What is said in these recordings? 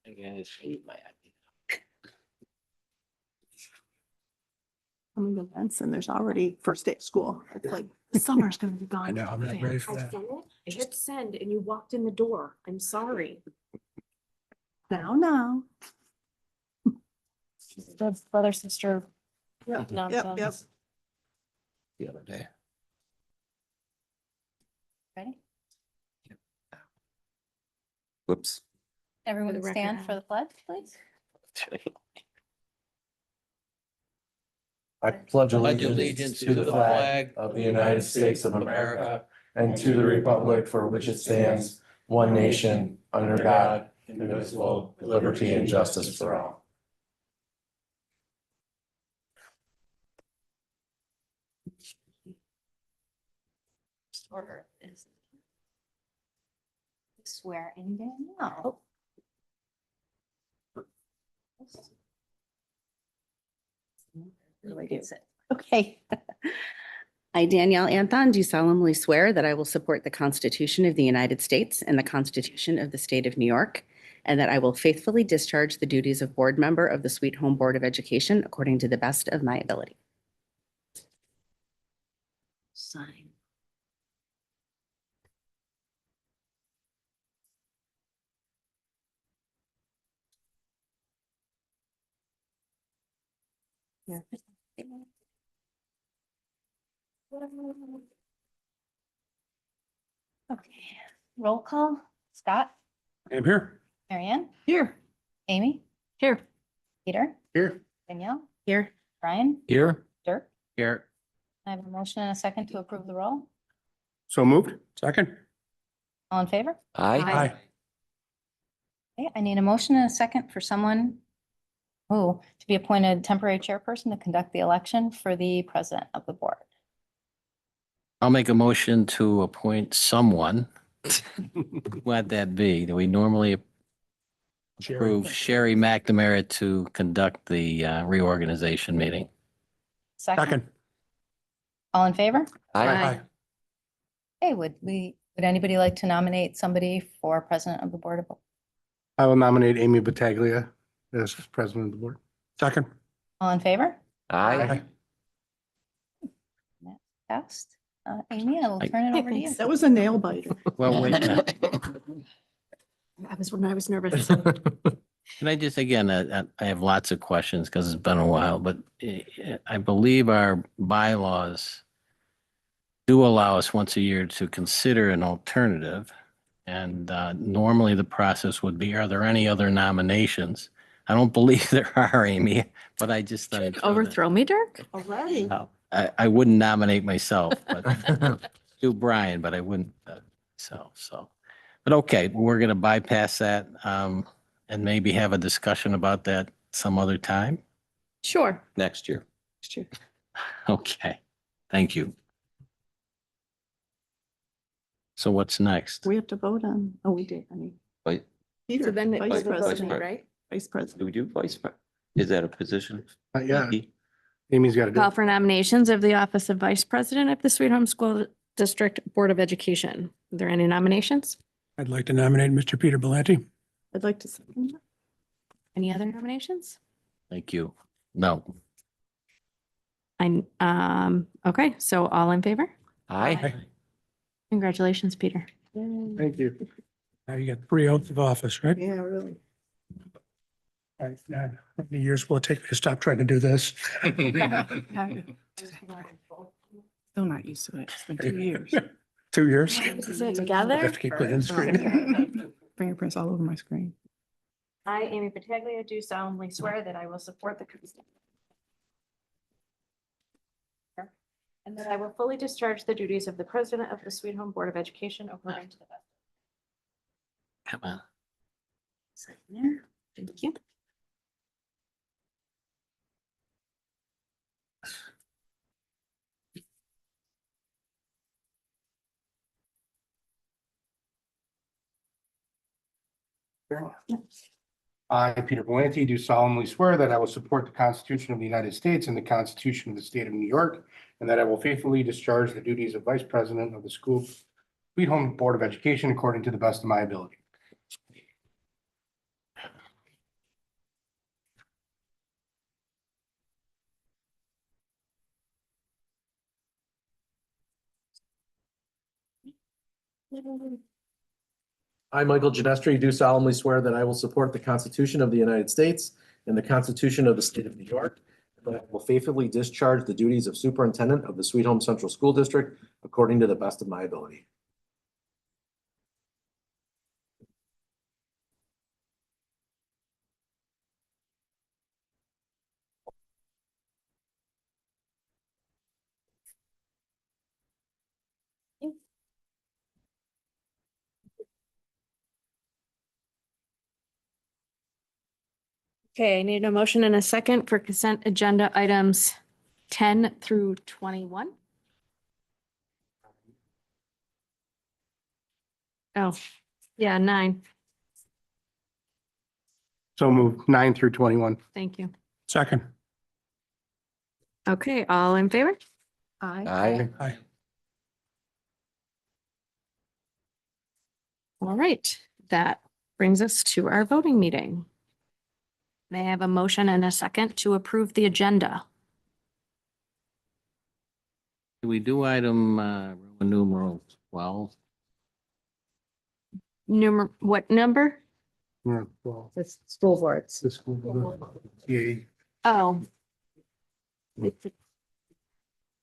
I guess hate my idea. Coming to Benson, there's already first day of school. It's like the summer's gonna be gone. I know, I'm not ready for I that. sent it, I hit send and you walked in the door. I'm sorry. Now. The brother, sister. Yep, nonsense. yep. The other day. Ready? Whoops. Everyone the record, stand Adam. for the pledge, please. I pledge allegiance to the flag of the United States of America and to the republic for which it stands, one nation, under God, indivisible, with liberty and justice for all. Order is swear in Danielle. Really do. Okay. I, Danielle Anthon, do solemnly swear that I will support the Constitution of the United States and the Constitution of the State of New York, and that I will faithfully discharge the duties of board member of the Sweet Home Board of Education according to the best of my ability. Sign. Yeah. Okay, roll call. Scott, I'm here. Marianne, Here. Amy, Here. Peter, Here. Danielle, Here. Brian, Here. Dirk. Here. I have a motion and a second to approve the roll. So moved. Second. All in favor? Aye. Okay, I need a motion and a second for someone to be appointed temporary chairperson to conduct the election for the president of the board. I'll make a motion to appoint someone. Who would that be? Do we normally approve Sherry McNamara to conduct the reorganization meeting? Second, all in favor? Aye. Hey, would anybody like to nominate somebody for president of the board? I will nominate Amy Battaglia as president of the board. Second. All in favor? Aye. Passed. Amy, I will turn it over to you. That was a nail biter. Well, wait a minute. I was nervous. Can I just, again, I have lots of questions because it's been a while, but I believe our bylaws do allow us once a year to consider an alternative. And normally the process would be, are there any other nominations? I don't believe there are, Amy, but I just thought I'd throw that- Overthrow me, Dirk? Already. No, I wouldn't nominate myself, but do Brian, but I wouldn't. So, but okay, we're going to bypass that and maybe have a discussion about that some other time. Sure. Next year. Okay, thank you. So what's next? We have to vote on, we did, Wait. Peter, So then vice Vice president, Pres- right? vice Do president. we do is that a position? Yeah, Amy's got to do Call it. for nominations of the office of Vice President of the Sweet Home School District Board of Education. Are there any nominations? I'd like to nominate Mr. Peter Bellanti. I'd like to second that. Any other nominations? Thank you. No. Okay, so all in favor? Aye. Congratulations, Peter. Thank you. Now you got 3 oaths of office, right? Yeah, really. All right. Now, how many years will it take me to stop trying to do this? Still not used to it. It's been 2 years. 2 years? Is it I have together? to keep it in screen. Fingerprints all over my screen. I, Amy Battaglia, do solemnly swear that I will support the Constitution and that I will fully discharge the duties of the president of the Sweet Home Board of Education according to the best. Come on. Sign there. Thank you. I, Peter Bellanti, do solemnly swear that I will support the Constitution of the United States and the Constitution of the State of New York, and that I will faithfully discharge the duties of Vice President of the School Sweet Home Board of Education according to the best of my ability. I, Michael Genestri, do solemnly swear that I will support the Constitution of the United States and the Constitution of the State of New York, and that I will faithfully discharge the duties of Superintendent of the Sweet Home Central School District according to the best of my ability. Okay, I need a motion and a second for consent agenda items 10 through 21. Oh, yeah, 9. So move 9 through 21. Thank you. Second. Okay, all in favor? Aye. Aye. All right, that brings us to our voting meeting. May I have a motion and a second to approve the agenda? Do we do item Roman numeral 12? What number? Well, It's school boards. the school. Yeah. Oh.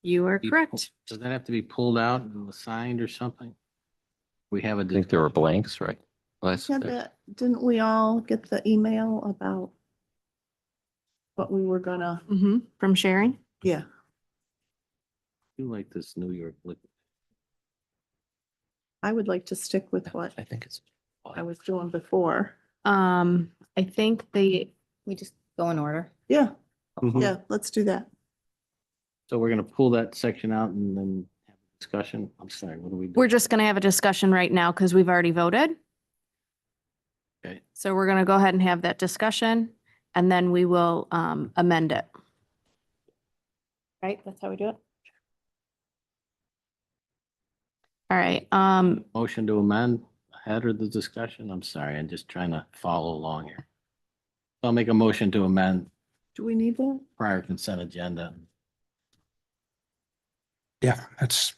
You are Be- correct. Does that have to be pulled out and assigned or something? We have a. I think there were blanks, right? Last, Yeah, didn't we all get the email about what we were gonna, From sharing? yeah, You like this New York liquor. I would like to stick with what I think it's. I was doing before. I think We just go in order. Yeah, Mhm. yeah, let's do that. So we're gonna pull that section out and then have a discussion. I'm sorry, what do we do? we're just gonna have a discussion right now because we've already voted. Okay. So we're gonna go ahead and have that discussion and then we will amend it. Right, that's how we do it? All right, Motion to amend ahead of the discussion? I'm sorry, I'm just trying to follow along here. I'll make a motion to amend Do we need that? prior consent agenda. Yeah, that's,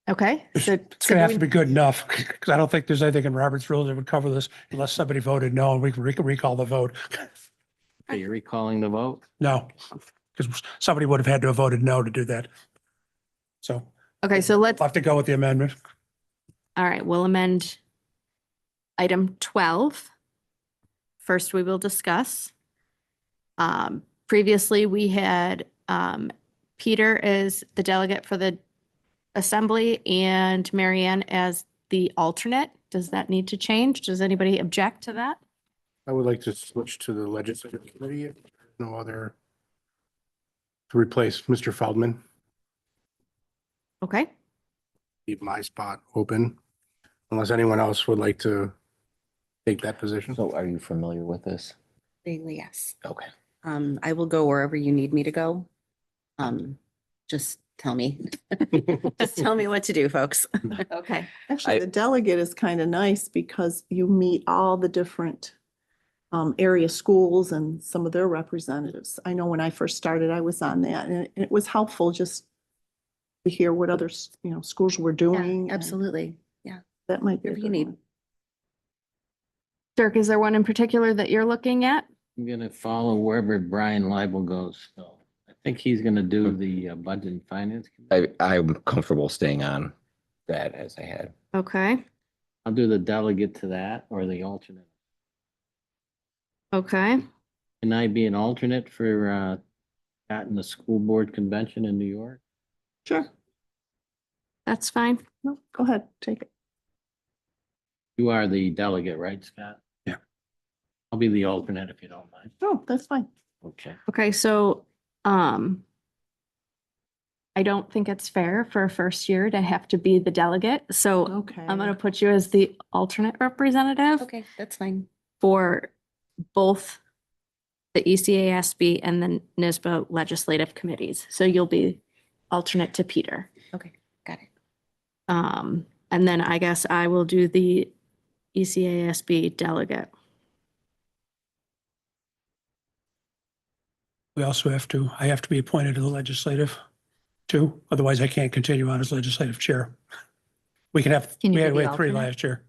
okay. So it's gonna have to be good enough, because I don't think there's anything in Robert's rules that would cover this unless somebody voted no, and we can recall the vote. Are you recalling the vote? No, because somebody would have had to have voted no to do that. So Okay, so let's, I'll have to go with the amendment. all right, we'll amend item 12. First, we will discuss. Previously, we had Peter as the delegate for the assembly and Marianne as the alternate. Does that need to change? Does anybody object to that? I would like to switch to the legislative committee. If there's no other to replace Mr. Feldman. Okay, Leave my spot open unless anyone else would like to take that position. So are you familiar with this? Vaguely, yes. Okay. I will go wherever you need me to go. Just tell me. Just tell me what to do, folks. okay. Actually, I- the delegate is kind of nice because you meet all the different area schools and some of their representatives. I know when I first started, I was on that and it was helpful just to hear what other, schools were Yeah, doing. and absolutely. That might be a Whatever you good need. one. Dirk, is there one in particular that you're looking at? I'm gonna follow wherever Brian Leibel goes. So I think he's gonna do the budget and finance. Committee. I'm comfortable staying on that as I had. Okay, I'll do the delegate to that or the alternate. okay. Can I be an alternate for that in the school board convention in New York? Sure. That's fine. No, go ahead, take it. You are the delegate, right, Scott? Yeah. I'll be the alternate if you don't mind. Oh, that's fine. Okay. Okay, so, I don't think it's fair for a first year to have to be the delegate, so Okay. I'm gonna put you as the alternate representative Okay, that's fine. for both the E ECASB and the NISBA legislative committees. So you'll be alternate to Peter. Okay, got it. And then I guess I will do the E ECASB delegate. We also I have to be appointed to the legislative too. Otherwise I can't continue on as legislative chair. We can have, Can you we be had, the we had 3 alternate? last year.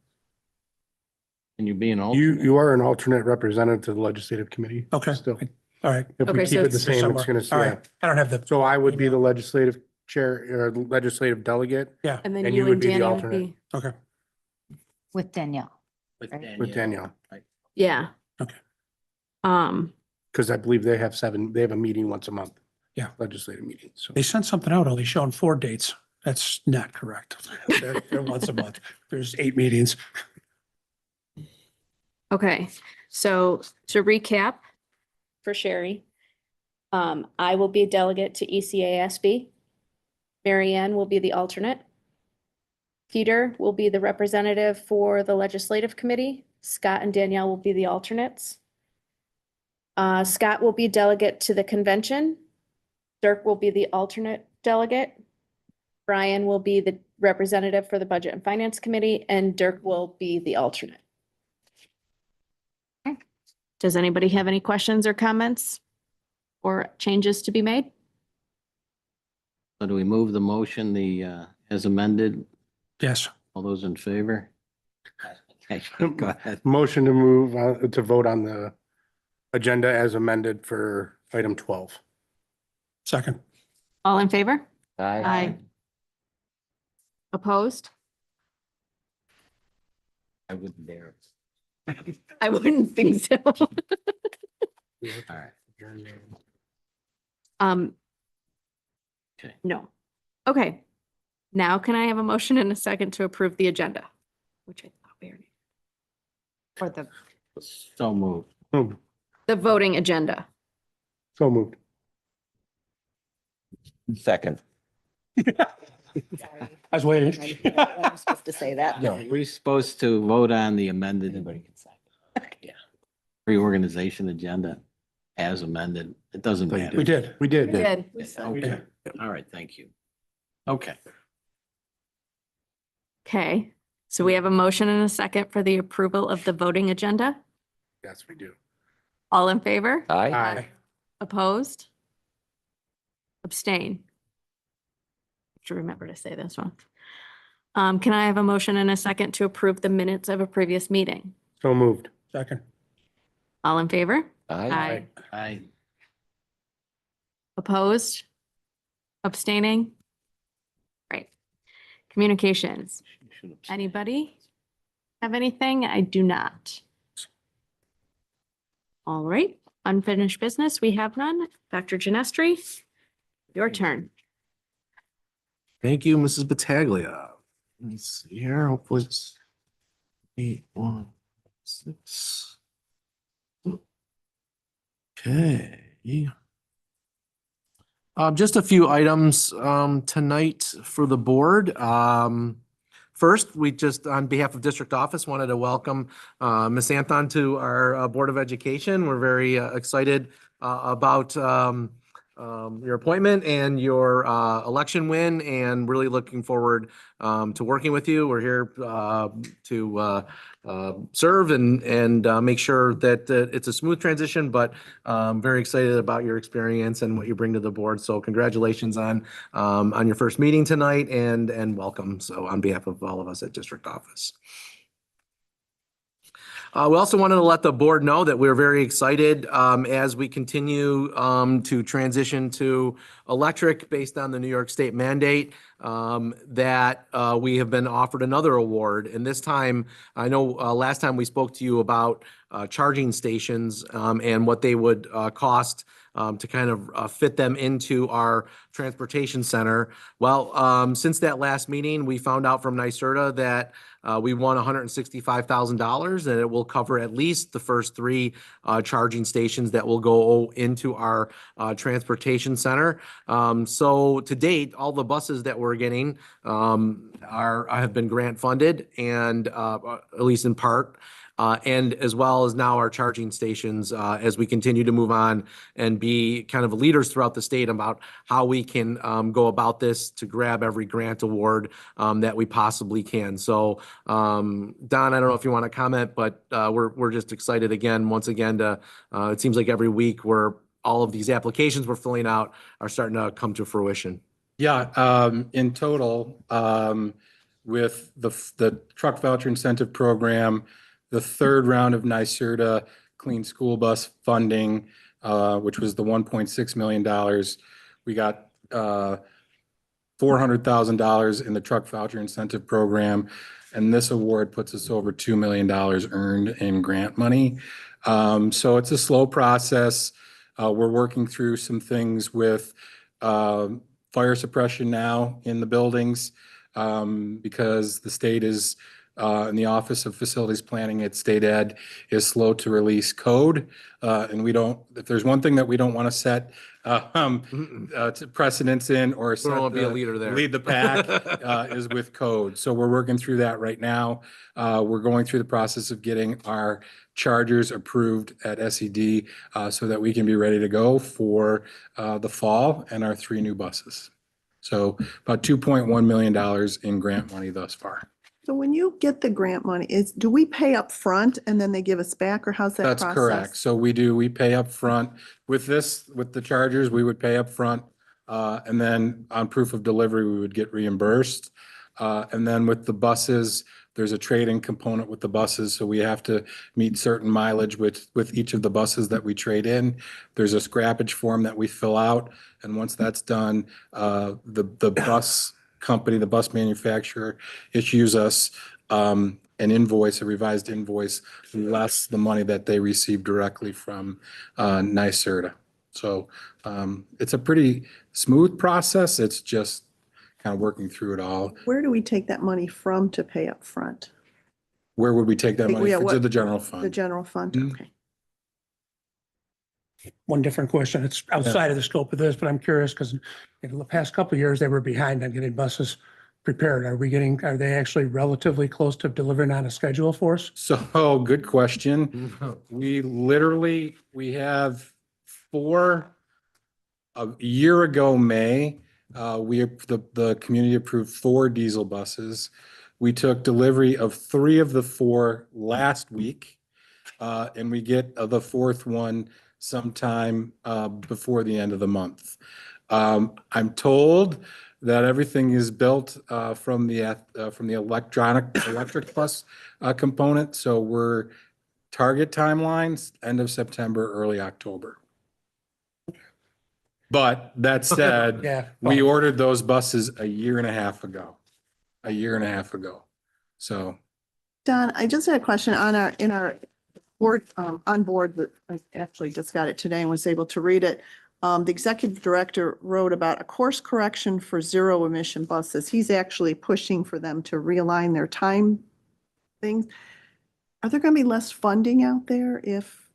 Can you be an You, alternate? you are an alternate representative to the legislative committee. Okay. Still, All right. if we Okay, keep so it the it's same, Somewhere. it's gonna, All yeah. right. I don't have the, So I would be the legislative chair, or legislative delegate yeah, And then And you you would and be the Daniel would alternate. be, okay. With Danielle. With Right. with Danielle. yeah. Okay. Because I believe they have a meeting once a month. Yeah. Legislative meeting, so. They sent something out only showing 4 dates. That's not correct. They're once a month. There's 8 meetings. Okay, so to recap for Sherry, I will be a delegate to E ECASB. Mary Ann will be the alternate. Peter will be the representative for the legislative committee. Scott and Danielle will be the alternates. Scott will be delegate to the convention. Dirk will be the alternate delegate. Brian will be the representative for the budget and finance committee, and Dirk will be the alternate. Does anybody have any questions or comments or changes to be made? So do we move the motion, as amended? Yes. All those in favor? Okay, go ahead. Motion to move, to vote on the agenda as amended for item 12. Second. All in favor? Aye. Opposed? I wouldn't dare. I wouldn't think so. All right. Okay. No. Okay. Now can I have a motion and a second to approve the agenda? Which I thought we already, Or the, So moved. the voting agenda. So moved. Second. I was waiting. I'm supposed to say that. No, we're supposed to vote on the amended reorganization agenda as amended. It doesn't matter. We did. We did. Good. Okay. All right, thank you. Okay. Okay. So we have a motion and a second for the approval of the voting agenda. Yes, we do. All in favor? Aye. Aye. Opposed? Abstain? To remember to say this one. Can I have a motion and a second to approve the minutes of a previous meeting? So moved. Second. All in favor? Aye. I, Opposed? Abstaining? Right. Communications. Anybody have anything? I do not. All right, unfinished business, we have none. Dr. Genestri, your turn. Thank you, Mrs. Battaglia. Let me see here. Hopefully it's 816. Okay. Just a few items tonight for the board. First, we just, on behalf of district office, wanted to welcome Ms. Anton to our Board of Education. We're very excited about your appointment and your election win, and really looking forward to working with you. We're here to serve and make sure that it's a smooth transition, but very excited about your experience and what you bring to the board. So congratulations on your first meeting tonight, and welcome. So on behalf of all of us at district office. We also wanted to let the board know that we're very excited as we continue to transition to electric based on the New York State mandate, that we have been offered another award. And this time, I know last time we spoke to you about charging stations and what they would cost to kind of fit them into our transportation center. Well, since that last meeting, we found out from NYSERDA that we won $165,000, and it will cover at least the first 3 charging stations that will go into our transportation center. So to date, all the buses that we're getting have been grant funded, and at least in part. And as well as now our charging stations, as we continue to move on and be kind of leaders throughout the state about how we can go about this to grab every grant award that we possibly can. So Don, I don't know if you want to comment, but we're just excited once again to, it seems like every week all of these applications we're filling out are starting to come to fruition. Yeah, in total, with the truck voucher incentive program, the third round of NYSERDA clean school bus funding, which was the $1.6 million. We got $400,000 in the truck voucher incentive program. And this award puts us over $2 million earned in grant money. So it's a slow process. We're working through some things with fire suppression now in the buildings because the state is in the Office of Facilities Planning at State Ed is slow to release code. And we don't, if there's one thing that we don't want to set precedents in or We don't wanna be a leader there. lead the pack is with code. So we're working through that right now. We're going through the process of getting our chargers approved at SED so that we can be ready to go for the fall and our 3 new buses. So about $2.1 million in grant money thus far. So when you get the grant money, do we pay up front and then they give us back, or how's that process? That's correct. So we pay up front with the chargers, we would pay up front. And then on proof of delivery, we would get reimbursed. And then with the buses, there's a trade-in component with the buses. So we have to meet certain mileage with each of the buses that we trade in. There's a scrappage form that we fill out. And once that's done, the bus company, the bus manufacturer issues us an invoice, a revised invoice, less the money that they receive directly from NYSERDA. So it's a pretty smooth process. It's just kind of working through it all. Where do we take that money from to pay up front? Where would we take that money? Yeah, To what- the general The fund. general fund, Mhm. okay. One different question. It's outside of the scope of this, but I'm curious because in the past couple of years, they were behind on getting buses prepared. Are they actually relatively close to delivering on a schedule for us? So good question. We have 4, a year ago, May, the community approved 4 diesel buses. We took delivery of 3 of the 4 last week. And we get the 4th one sometime before the end of the month. I'm told that everything is built from the electric bus component. So we're target timelines, end of September, early October. But that said, Yeah. we ordered those buses a year and a half ago. So Don, I just had a question in our board, on board, that I actually just got it today and was able to read it. The executive director wrote about a course correction for zero emission buses. He's actually pushing for them to realign their time things. Are there going to be less funding out there if?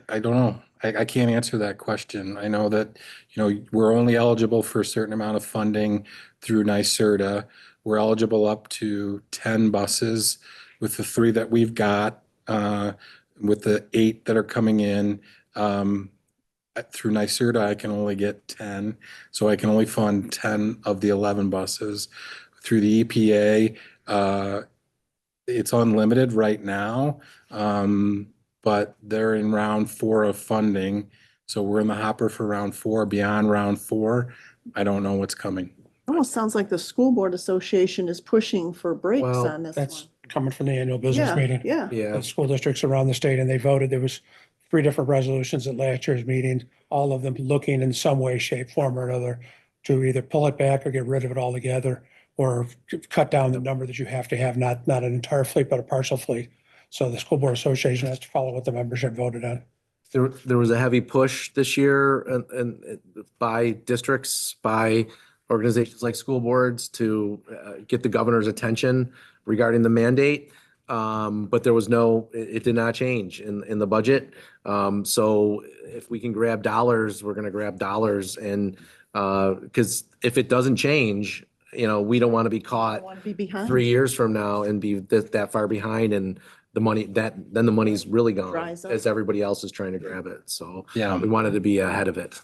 I don't know. I can't answer that question. I know that, we're only eligible for a certain amount of funding through NYSERDA. We're eligible up to 10 buses with the 3 that we've got, with the 8 that are coming in. Through NYSERDA, I can only get 10. So I can only fund 10 of the 11 buses. Through the EPA, it's unlimited right now. But they're in round 4 of funding. So we're in the hopper for round 4. Beyond round 4, I don't know what's coming. Almost sounds like the school board association is pushing for breaks Well, on this That's one. coming from the annual business Yeah, meeting. yeah. Yeah. The school districts around the state, and they voted. There was 3 different resolutions at last year's meeting, all of them looking in some way, shape, form or another to either pull it back or get rid of it altogether or cut down the number that you have to have, not an entire fleet, but a partial fleet. So the school board association has to follow what the membership voted on. There was a heavy push this year and by districts, by organizations like school boards to get the governor's attention regarding the mandate. But there was it did not change in the budget. So if we can grab dollars, we're going to grab dollars. And because if it doesn't change, we don't want to be I caught want to be behind. 3 years from now and be that far behind and the money's really gone Dries up. as everybody else is trying to grab it. So Yeah. we wanted to be ahead of it.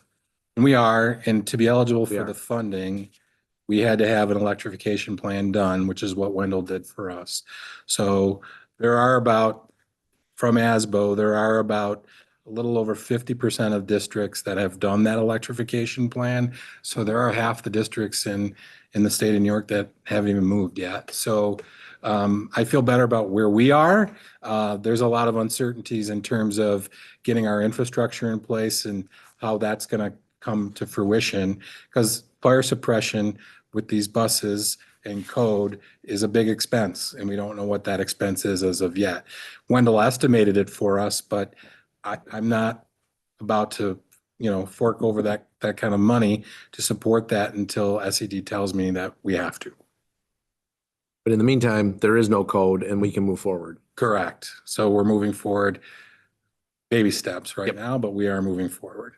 We are, and to be eligible We for are. the funding, we had to have an electrification plan done, which is what Wendell did for us. So there are from ASBO, there are about a little over 50% of districts that have done that electrification plan. So there are half the districts in the state of New York that haven't even moved yet. So I feel better about where we are. There's a lot of uncertainties in terms of getting our infrastructure in place and how that's going to come to fruition, because fire suppression with these buses and code is a big expense, and we don't know what that expense is as of yet. Wendell estimated it for us, but I'm not about to, fork over that kind of money to support that until SED tells me that we have to. But in the meantime, there is no code and we can move forward. Correct. So we're moving forward, baby steps right Yep. now, but we are moving forward.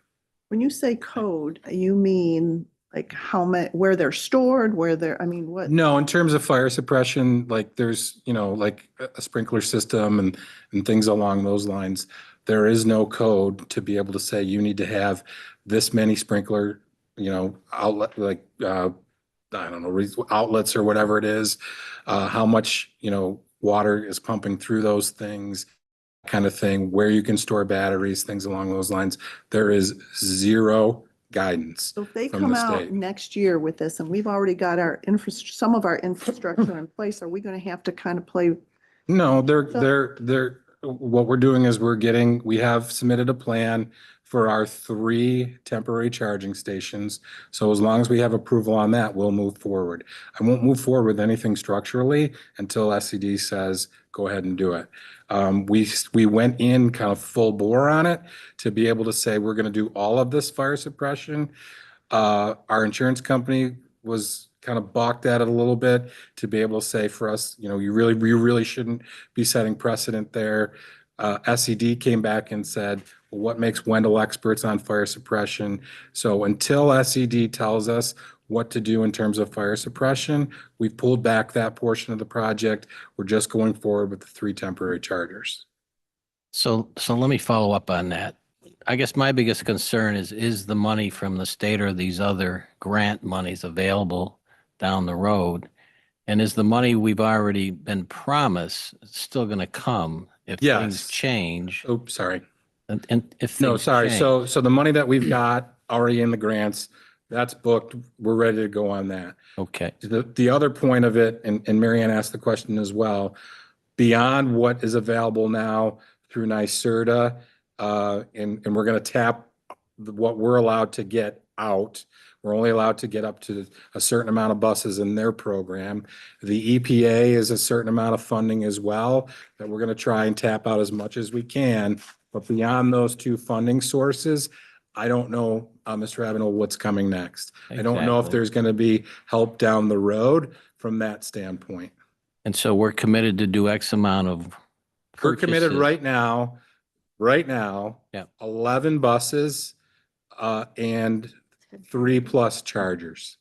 When you say code, you mean like how many, where they're stored, where they're, I mean, what? No, in terms of fire suppression, like there's, like a sprinkler system and things along those lines. There is no code to be able to say you need to have this many sprinkler, outlet, like, I don't know, outlets or whatever it is. How much, water is pumping through those things, kind of thing, where you can store batteries, things along those lines. There is zero guidance So if they from come the out state. next year with this and we've already got our some of our infrastructure in place, are we going to have to kind of play? No, So- what we're doing is we have submitted a plan for our 3 temporary charging stations. So as long as we have approval on that, we'll move forward. I won't move forward with anything structurally until SCD says, go ahead and do it. We went in kind of full bore on it to be able to say, we're going to do all of this fire suppression. Our insurance company was kind of balked at it a little bit to be able to say for us, you really shouldn't be setting precedent there. SED came back and said, well, what makes Wendell experts on fire suppression? So until SED tells us what to do in terms of fire suppression, we've pulled back that portion of the project. We're just going forward with the 3 temporary chargers. So let me follow up on that. I guess my biggest concern is the money from the state or these other grant monies available down the road? And is the money we've already been promised still going to come if Yes. things change? Oops, sorry. And if No, things sorry. change? So the money that we've got already in the grants, that's booked. We're ready to go on that. Okay. The other point of it, and Mary Ann asked the question as well, beyond what is available now through NYSERDA, and we're going to tap what we're allowed to get out. We're only allowed to get up to a certain amount of buses in their program. The EPA is a certain amount of funding as well that we're going to try and tap out as much as we can. But beyond those 2 funding sources, I don't know, Mr. Avenel, what's coming next. I don't know if Exactly. there's going to be help down the road from that standpoint. And so we're committed to do X amount of We're committed purchases. right now, Yeah. 11 buses, and 3+ chargers.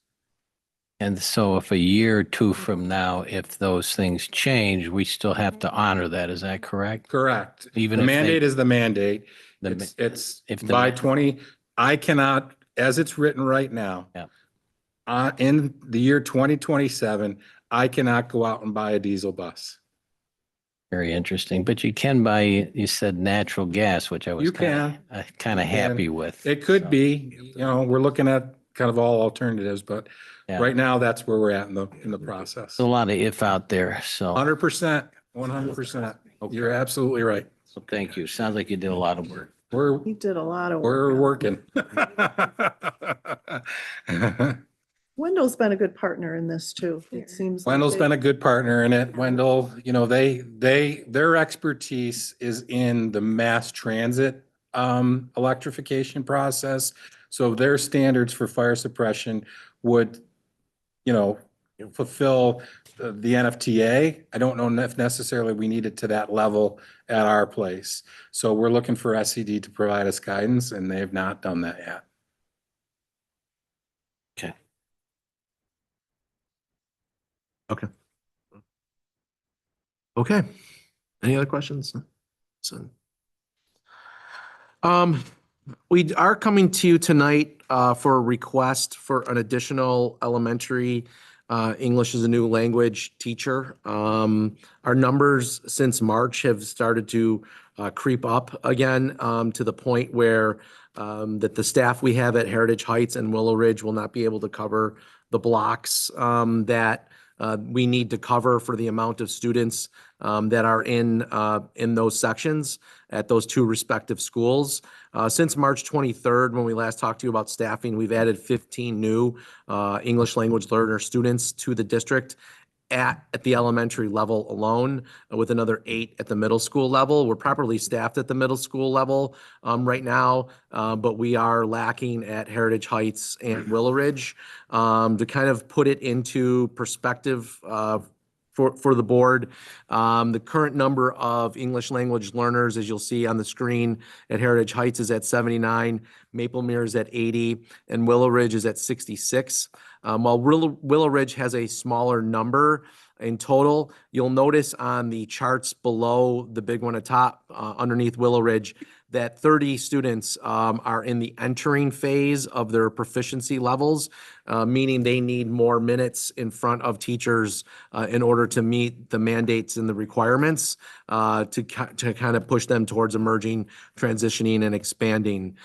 And so if a year or 2 from now, if those things change, we still have to honor that. Is that correct? Correct. Even The if they- mandate is the mandate. The It's if the by ma- 20, I cannot, as it's written right now. Yeah. In the year 2027, I cannot go out and buy a diesel bus. Very interesting. But you can buy, you said natural gas, which I was You kind can. of kind of You can. happy with. It could So, be, we're looking at kind of all alternatives, but yeah. right now that's where we're at in the process. There's a lot of if out there. So, 100%, 100%. You're absolutely right. so thank you. Sounds like you did a lot of work. We're, You did a lot of we're work. working. Wendell's been a good partner in this too. It seems. like Wendell's they- been a good partner in it. Wendell, their expertise is in the mass transit electrification process. So their standards for fire suppression would, fulfill the NFTA. I don't know if necessarily we need it to that level at our place. So we're looking for SED to provide us guidance, and they have not done that yet. Okay. Okay. Any other questions? So, we are coming to you tonight for a request for an additional elementary English as a new language teacher. Our numbers since March have started to creep up again to the point where that the staff we have at Heritage Heights and Willow Ridge will not be able to cover the blocks that we need to cover for the amount of students that are in those sections at those two respective schools. Since March 23rd, when we last talked to you about staffing, we've added 15 new English language learner students to the district at the elementary level alone, with another 8 at the middle school level. We're properly staffed at the middle school level right now, but we are lacking at Heritage Heights and Willow Ridge. To kind of put it into perspective for the board, the current number of English language learners, as you'll see on the screen, at Heritage Heights is at 79, Maple Mere is at 80, and Willow Ridge is at 66. While Willow Ridge has a smaller number in total, you'll notice on the charts below the big one at top, underneath Willow Ridge, that 30 students are in the entering phase of their proficiency levels, meaning they need more minutes in front of teachers in order to meet the mandates and the requirements to kind of push them towards emerging, transitioning, and expanding.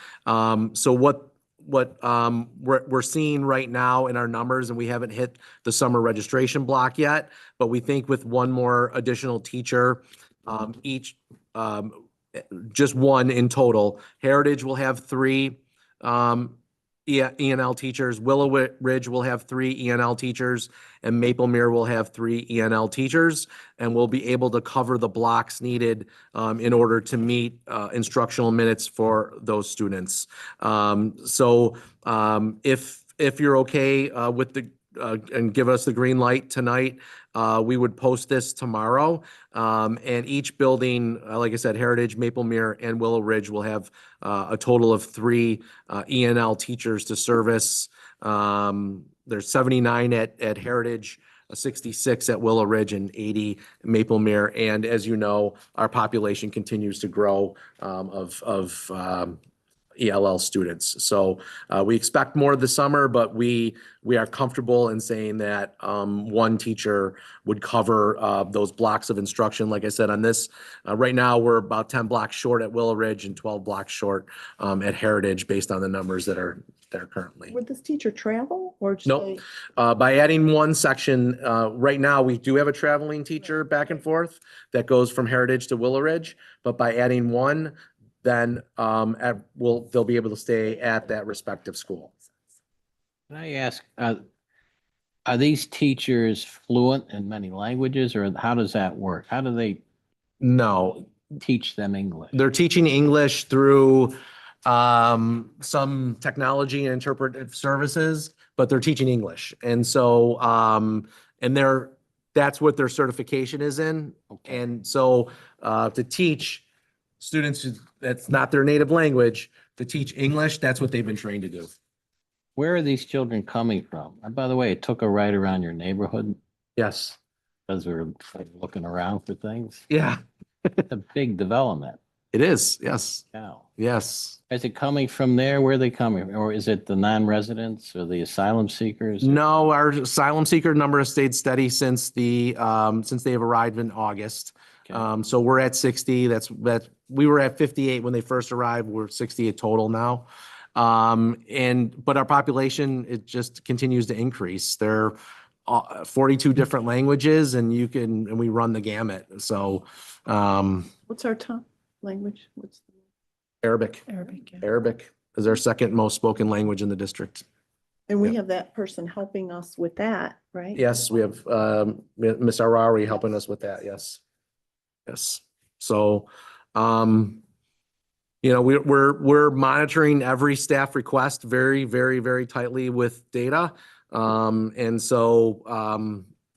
So what we're seeing right now in our numbers, and we haven't hit the summer registration block yet, but we think with one more additional teacher, just one in total, Heritage will have 3 ENL teachers, Willow Ridge will have 3 ENL teachers, and Maple Mere will have 3 ENL teachers, and we'll be able to cover the blocks needed in order to meet instructional minutes for those students. So if you're okay with the and give us the green light tonight, we would post this tomorrow. And each building, like I said, Heritage, Maple Mere, and Willow Ridge will have a total of 3 ENL teachers to service. There's 79 at Heritage, 66 at Willow Ridge, and 80 at Maple Mere. And as you know, our population continues to grow of ELL students. So we expect more this summer, but we are comfortable in saying that one teacher would cover those blocks of instruction. Like I said, on this, right now, we're about 10 blocks short at Willow Ridge and 12 blocks short at Heritage based on the numbers that are there currently. Would this teacher travel or Nope. stay? By adding one section, right now, we do have a traveling teacher back and forth that goes from Heritage to Willow Ridge, but by adding one, then they'll be able to stay at that respective school. Can I ask, are these teachers fluent in many languages, or how does that work? How do they No, teach them English? they're teaching English through some technology and interpretive services, but they're teaching English. And so, that's what their certification is in. Okay. And so, to teach students that's not their native language, to teach English, that's what they've been trained to do. Where are these children coming from? And by the way, it took a ride around your neighborhood Yes. because we were like, looking around for things. Yeah, It's a big development. it is. Yes. Wow. Yes. Is it coming from there? Where are they coming from? Or is it the non-residents or the asylum seekers? No, our asylum seeker number has stayed steady since they have arrived in August. Okay. So we're at 60. We were at 58 when they first arrived. We're 68 total now. But our population, it just continues to increase. There are 42 different languages, and we run the gamut. So, What's our top language? What's Arabic. Arabic? Yeah. Arabic is our second most spoken language in the district. And we Yeah. have that person helping us with that, right? Yes, we have Miss Arari helping us with that. Yes. Yes. So, we're monitoring every staff request very, very, very tightly with data. And so,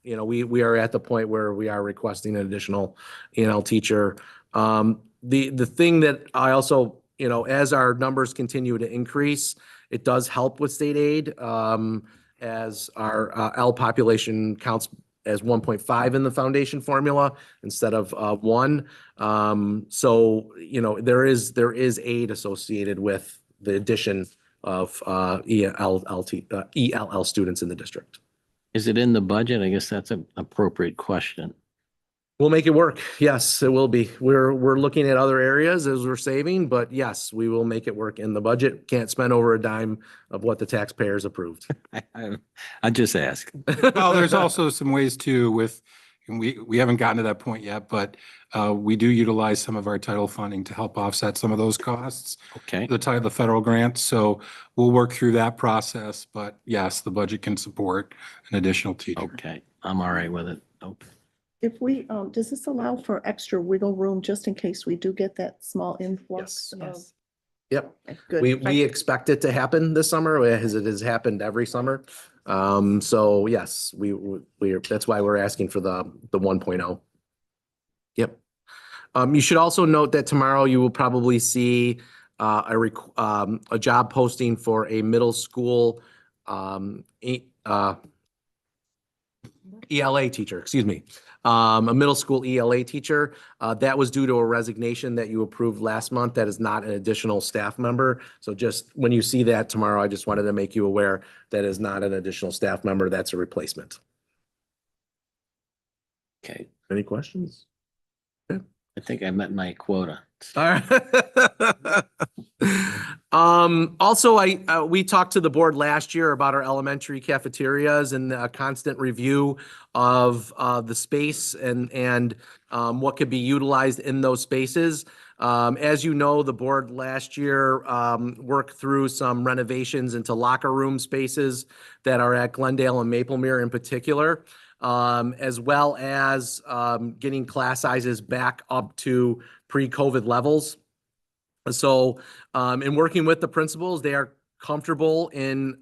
we are at the point where we are requesting an additional ENL teacher. The thing that I also, as our numbers continue to increase, it does help with state aid, as our L population counts as 1.5 in the foundation formula instead of 1. So, there is aid associated with the addition of ELL students in the district. Is it in the budget? I guess that's an appropriate question. We'll make it work. Yes, it will be. We're looking at other areas as we're saving, but yes, we will make it work in the budget. Can't spend over a dime of what the taxpayers approved. I just ask. Well, there's also some ways too with, and we haven't gotten to that point yet, but we do utilize some of our title funding to help offset some of those costs, Okay, the federal grants. So we'll work through that process, but yes, the budget can support an additional teacher. okay, I'm all right with it. Okay. If we, does this allow for extra wiggle room just in case we do get that small influx? Yes. Yep. Good. We expect it to happen this summer, as it has happened every summer. So yes, that's why we're asking for the 1.0. Yep. You should also note that tomorrow you will probably see a job posting for a middle school ELA teacher, excuse me. A middle school ELA teacher. That was due to a resignation that you approved last month. That is not an additional staff member. So just when you see that tomorrow, I just wanted to make you aware that is not an additional staff member. That's a replacement. Okay, Any questions? I think I met my quota. All right. Also, we talked to the board last year about our elementary cafeterias and a constant review of the space and what could be utilized in those spaces. As you know, the board last year worked through some renovations into locker room spaces that are at Glendale and Maplemere in particular. As well as getting class sizes back up to pre-COVID levels. So in working with the principals, they are comfortable in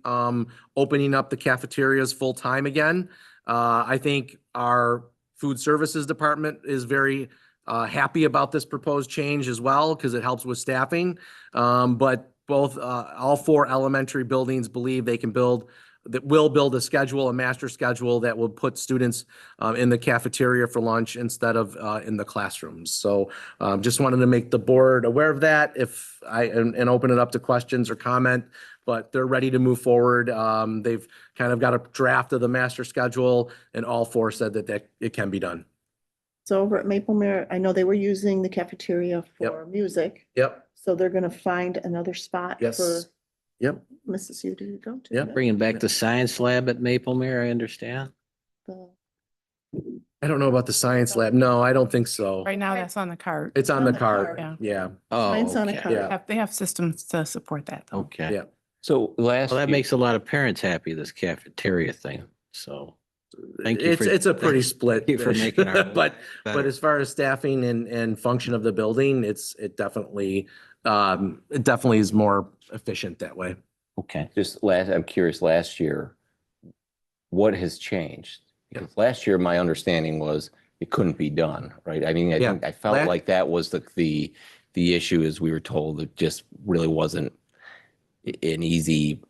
opening up the cafeterias full time again. I think our food services department is very happy about this proposed change as well because it helps with staffing. But all 4 elementary buildings believe they can will build a schedule, a master schedule that will put students in the cafeteria for lunch instead of in the classrooms. So just wanted to make the board aware of that and open it up to questions or comment, but they're ready to move forward. They've kind of got a draft of the master schedule and all 4 said that it can be done. So over at Maplemere, I know they were using the cafeteria for music. Yep. So they're gonna find another spot Yes. for Yep. Mrs. U to go to. Yep. Bringing back the science lab at Maplemere, I understand. The- I don't know about the science lab. No, I don't think so. Right now, that's on the cart. It's on the card. card. Yeah. Yeah. Oh, Mine's on a okay. card. Yeah. They have systems to support that. though. Okay. Yeah. So last. Well, that year- makes a lot of parents happy, this cafeteria thing. So thank you for. It's a pretty split. Thank you for making our. But better. as far as staffing and function of the building, it definitely is more efficient that way. Okay. I'm curious, last year, what has changed? Because last year, my understanding was it couldn't be done, right? I mean, I Yeah. think I felt like that was the issue, as we were told, it just really wasn't an easy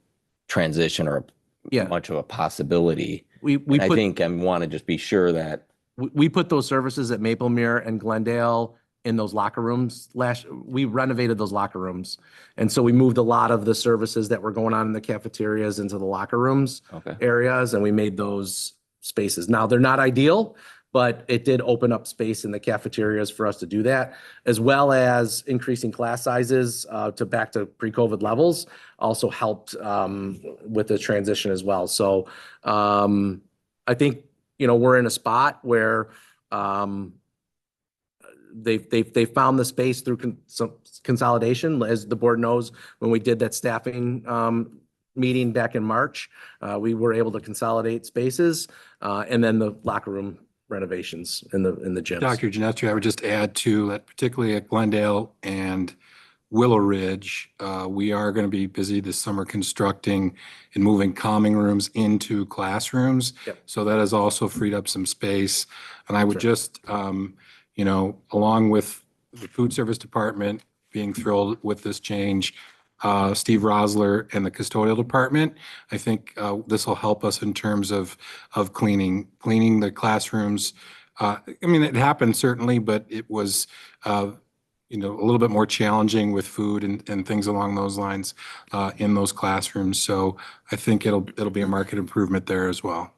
transition or Yeah. much of a possibility. We I put think I want to just be sure that, we put those services at Maplemere and Glendale in those locker rooms we renovated those locker rooms. And so we moved a lot of the services that were going on in the cafeterias into the locker rooms okay, areas, and we made those spaces. Now, they're not ideal, but it did open up space in the cafeterias for us to do that, as well as increasing class sizes back to pre-COVID levels also helped with the transition as well. So I think, we're in a spot where they found the space through some consolidation. As the board knows, when we did that staffing meeting back in March, we were able to consolidate spaces and then the locker room renovations in the gyms. Dr. Genestri, I would just add to that, particularly at Glendale and Willow Ridge, we are going to be busy this summer constructing and moving calming rooms into classrooms. Yep. So that has also freed up some space. And I would Sure. just, along with the food service department being thrilled with this change, Steve Rosler and the custodial department, I think this will help us in terms of cleaning the classrooms. I mean, it happened certainly, but it was, a little bit more challenging with food and things along those lines in those classrooms. So I think it'll be a market improvement there as well.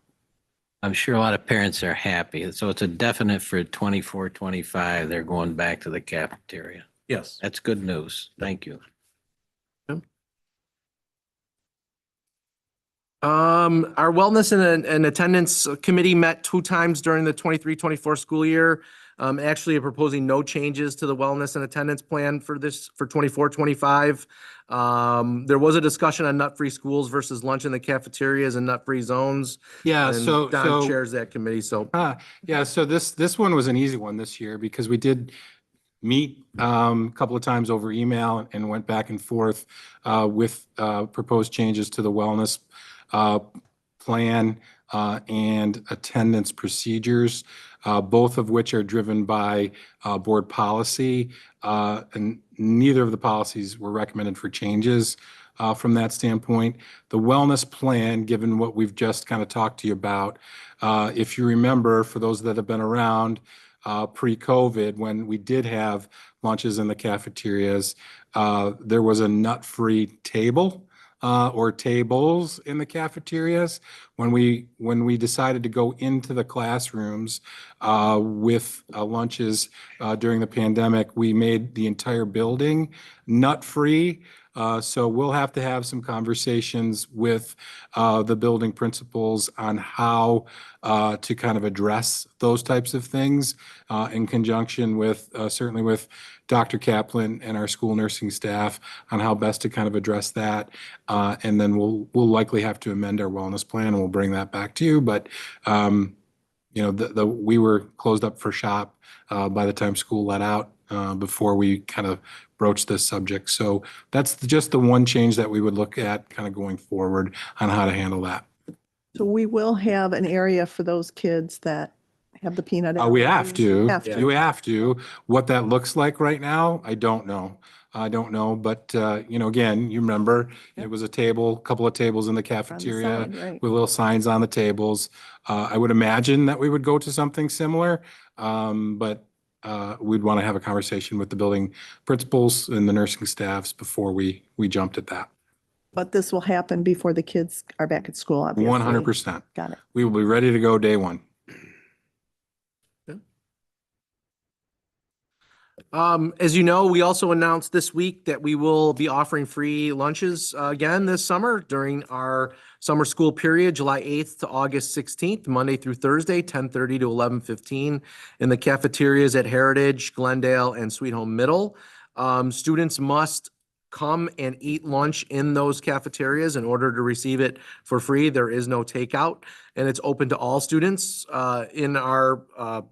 I'm sure a lot of parents are happy. So it's a definite for 24, 25. They're going back to the cafeteria. Yes. That's good news. Thank you. Our Wellness and Attendance Committee met 2 times during the 23-24 school year. Actually proposing no changes to the wellness and attendance plan for 24-25. There was a discussion on nut-free schools versus lunch in the cafeterias and nut-free zones. Yeah, And so Don chairs that committee, so. Yeah, so this one was an easy one this year because we did meet a couple of times over email and went back and forth with proposed changes to the wellness plan and attendance procedures, both of which are driven by board policy. And neither of the policies were recommended for changes from that standpoint. The wellness plan, given what we've just kind of talked to you about, if you remember, for those that have been around, pre-COVID, when we did have lunches in the cafeterias, there was a nut-free table or tables in the cafeterias. When we decided to go into the classrooms with lunches during the pandemic, we made the entire building nut-free. So we'll have to have some conversations with the building principals on how to kind of address those types of things in conjunction with certainly with Dr. Kaplan and our school nursing staff on how best to kind of address that. And then we'll likely have to amend our wellness plan and we'll bring that back to you. But you know, we were closed up for shop by the time school let out before we kind of broached this subject. So that's just the one change that we would look at kind of going forward on how to handle that. So we will have an area for those kids that have the peanut. We have allergies. to. Have to. You have to. What that looks like right now, I don't know. But you know, again, you remember it was a couple of tables in the On the cafeteria side, right. with little signs on the tables. I would imagine that we would go to something similar, but we'd want to have a conversation with the building principals and the nursing staffs before we jumped at that. But this will happen before the kids are back at school, obviously. 100%. Got it. We will be ready to go day one. As you know, we also announced this week that we will be offering free lunches again this summer during our summer school period, July 8th to August 16th, Monday through Thursday, 10:30 to 11:15 in the cafeterias at Heritage, Glendale, and Sweet Home Middle. Students must come and eat lunch in those cafeterias in order to receive it for free. There is no takeout, and it's open to all students in our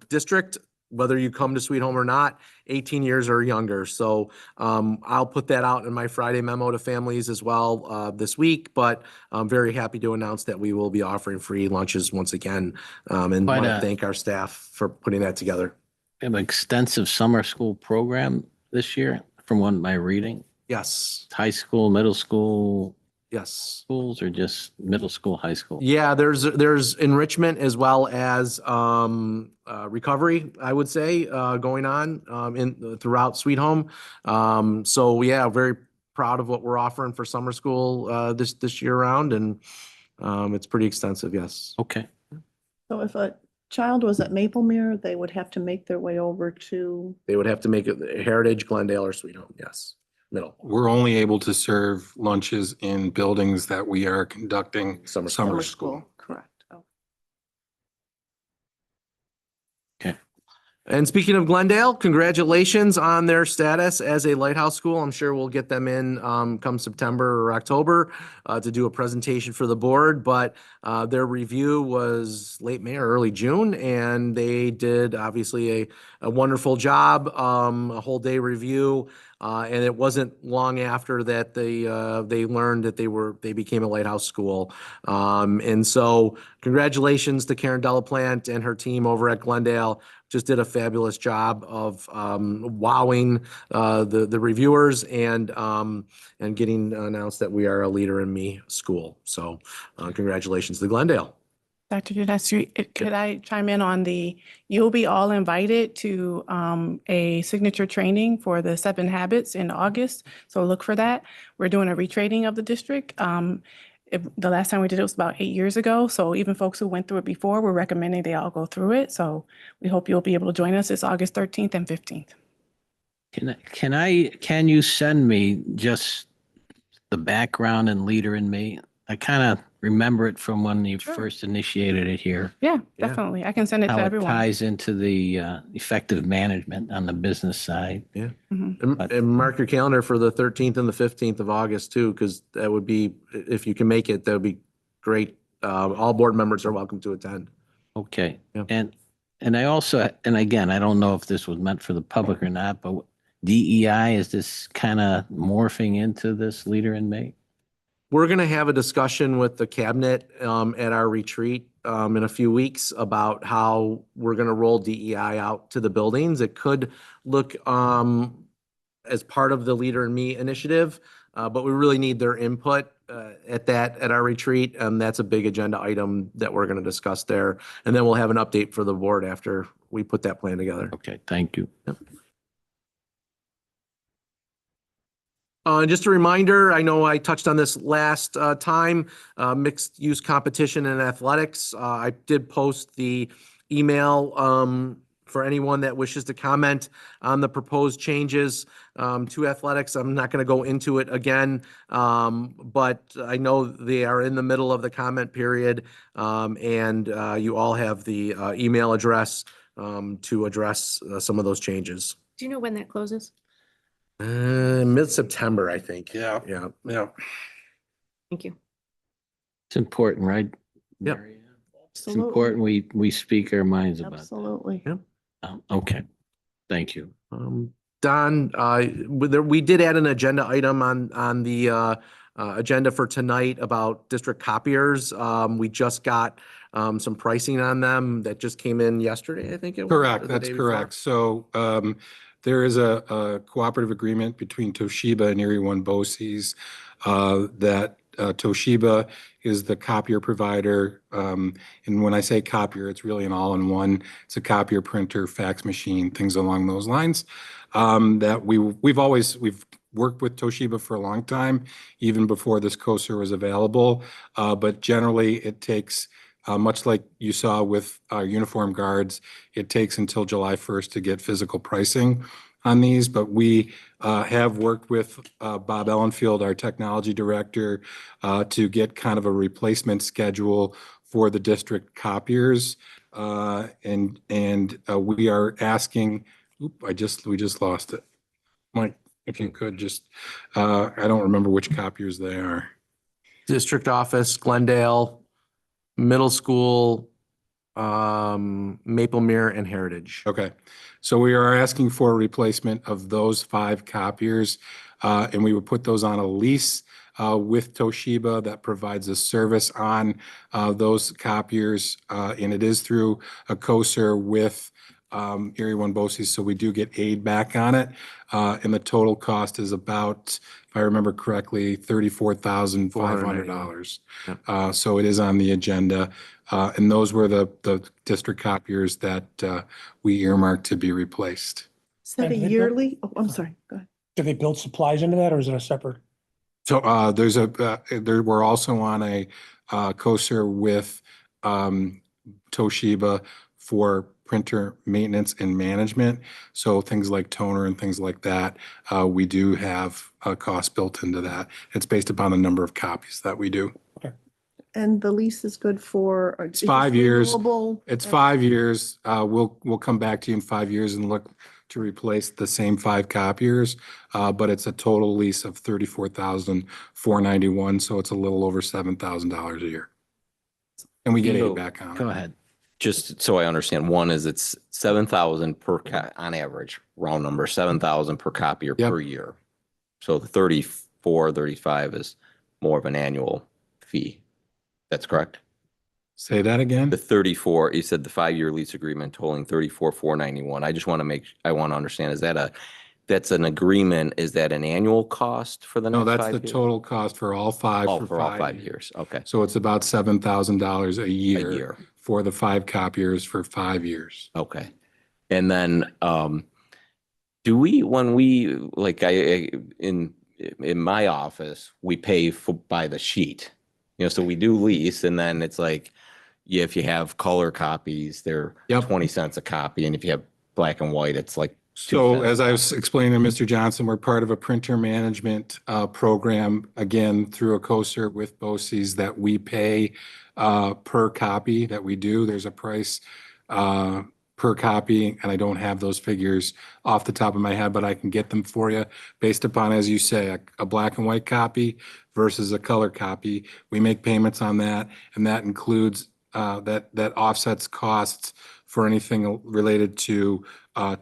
district, whether you come to Sweet Home or not, 18 years or younger. So I'll put that out in my Friday memo to families as well this week, but I'm very happy to announce that we will be offering free lunches once again. And Quite want to a- thank our staff for putting that together. We have an extensive summer school program this year, from what my reading. Yes, High school, middle school yes. schools, or just middle school, high school? Yeah, there's enrichment as well as recovery, I would say, going on throughout Sweet Home. So yeah, very proud of what we're offering for summer school this year round, and it's pretty extensive. Yes. Okay. So if a child was at Maplemere, they would have to make their way over to, They would have to make it Heritage, Glendale, or Sweet Home. Yes, middle We're only able to serve lunches in buildings that we are conducting summer. summer school. correct. Oh. And speaking of Glendale, congratulations on their status as a lighthouse school. I'm sure we'll get them in come September or October to do a presentation for the board. But their review was late May or early June, and they did obviously a wonderful job, a whole day review. And it wasn't long after that they learned that they became a lighthouse school. And so congratulations to Karen Delaplante and her team over at Glendale. Just did a fabulous job of wowing the reviewers and getting announced that we are a Leader in Me school. So congratulations to Glendale. Dr. Genestri, could I chime in on you'll be all invited to a signature training for the 7 habits in August. So look for that. We're doing a retraining of the district. The last time we did it was about 8 years ago. So even folks who went through it before, we're recommending they all go through it. So we hope you'll be able to join us. It's August 13th and 15th. Can you send me just the background and Leader in Me? I kind of remember it from when you Sure. first initiated it here. Yeah, Yeah. definitely. I can send it to How it everyone. ties into the effective management on the business side. Mhm. But- Mark your calendar for the 13th and the 15th of August too, because that would be, if you can make it, that would be great. All board members are welcome to attend. Okay. Yeah. And I also, and again, I don't know if this was meant for the public or not, but DEI, is this kind of morphing into this Leader in Me? We're going to have a discussion with the cabinet at our retreat in a few weeks about how we're going to roll DEI out to the buildings. It could look as part of the Leader in Me initiative, but we really need their input at our retreat. And that's a big agenda item that we're going to discuss there. And then we'll have an update for the board after we put that plan together. Okay, thank you. Just a reminder, I know I touched on this last time, mixed use competition in athletics. I did post the email for anyone that wishes to comment on the proposed changes to athletics. I'm not going to go into it again, but I know they are in the middle of the comment period, and you all have the email address to address some of those changes. Do you know when that closes? Mid-September, I think. Yeah. Yeah. Thank you. It's important, right? Yep. Mary Ann? It's Absolutely. important we speak our minds about that. Absolutely. Yep. Okay, thank you. Don, we did add an agenda item on the agenda for tonight about district copiers. We just got some pricing on them that just came in yesterday, I think it was. or Correct, the that's day before. correct. So there is a cooperative agreement between Toshiba and Erie One BOCES that Toshiba is the copier provider. And when I say copier, it's really an all-in-one. It's a copier, printer, fax machine, things along those lines. That we've worked with Toshiba for a long time, even before this coaster was available. But generally, it takes much like you saw with our uniform guards, it takes until July 1st to get physical pricing on these. But we have worked with Bob Ellenfield, our technology director, to get kind of a replacement schedule for the district copiers. And we are asking, we just lost it. Mike, if you could just, I don't remember which copiers they are. District office, Glendale, middle school, Maplemere and Heritage. Okay, so we are asking for a replacement of those 5 copiers, and we would put those on a lease with Toshiba that provides a service on those copiers, and it is through a COSER with Erie One BOCES, so we do get aid back on it, and the total cost is about, if I remember correctly, $34,500. Yep. So it is on the agenda. And those were the district copiers that we earmarked to be replaced. Is that a And they don't- yearly? Oh, I'm sorry. Go ahead. Do they build supplies into that or is it a separate? So we're also on a COSER with Toshiba for printer maintenance and management. So things like toner and things like that, we do have a cost built into that. It's based upon the number of copies that we do. And the lease is good for? It's 5 years. renewable? It's 5 years. We'll come back to you in 5 years and look to replace the same 5 copiers. But it's a total lease of $34,491, so it's a little over $7,000 a year. And we get So- aid back on it. Go ahead. Just so I understand, one is it's 7,000 per on average, round number, 7,000 per copier Yep. per year. So the 34, 35 is more of an annual fee. That's correct? Say that again? The 34, you said the 5-year lease agreement totaling 34,491. I just want to I want to understand, that's an agreement, is that an annual cost for the No, next 5 that's years? the total cost for all 5 Oh, for for all 5 5 years. years, okay. So it's about $7,000 a A year year, for the 5 copiers for 5 years. okay. And then, do we, when we, like in my office, we pay by the sheet. So we do lease, and then it's like, yeah, if you have color copies, they're Yep. 20 cents a copy, and if you have black and white, it's like 2 So cents. as I was explaining to Mr. Johnson, we're part of a printer management program, again, through a COSER with BOCES that we pay per copy that we do. There's a price per copy, and I don't have those figures off the top of my head, but I can get them for you based upon, as you say, a black and white copy versus a color copy. We make payments on that, and that includes that offsets costs for anything related to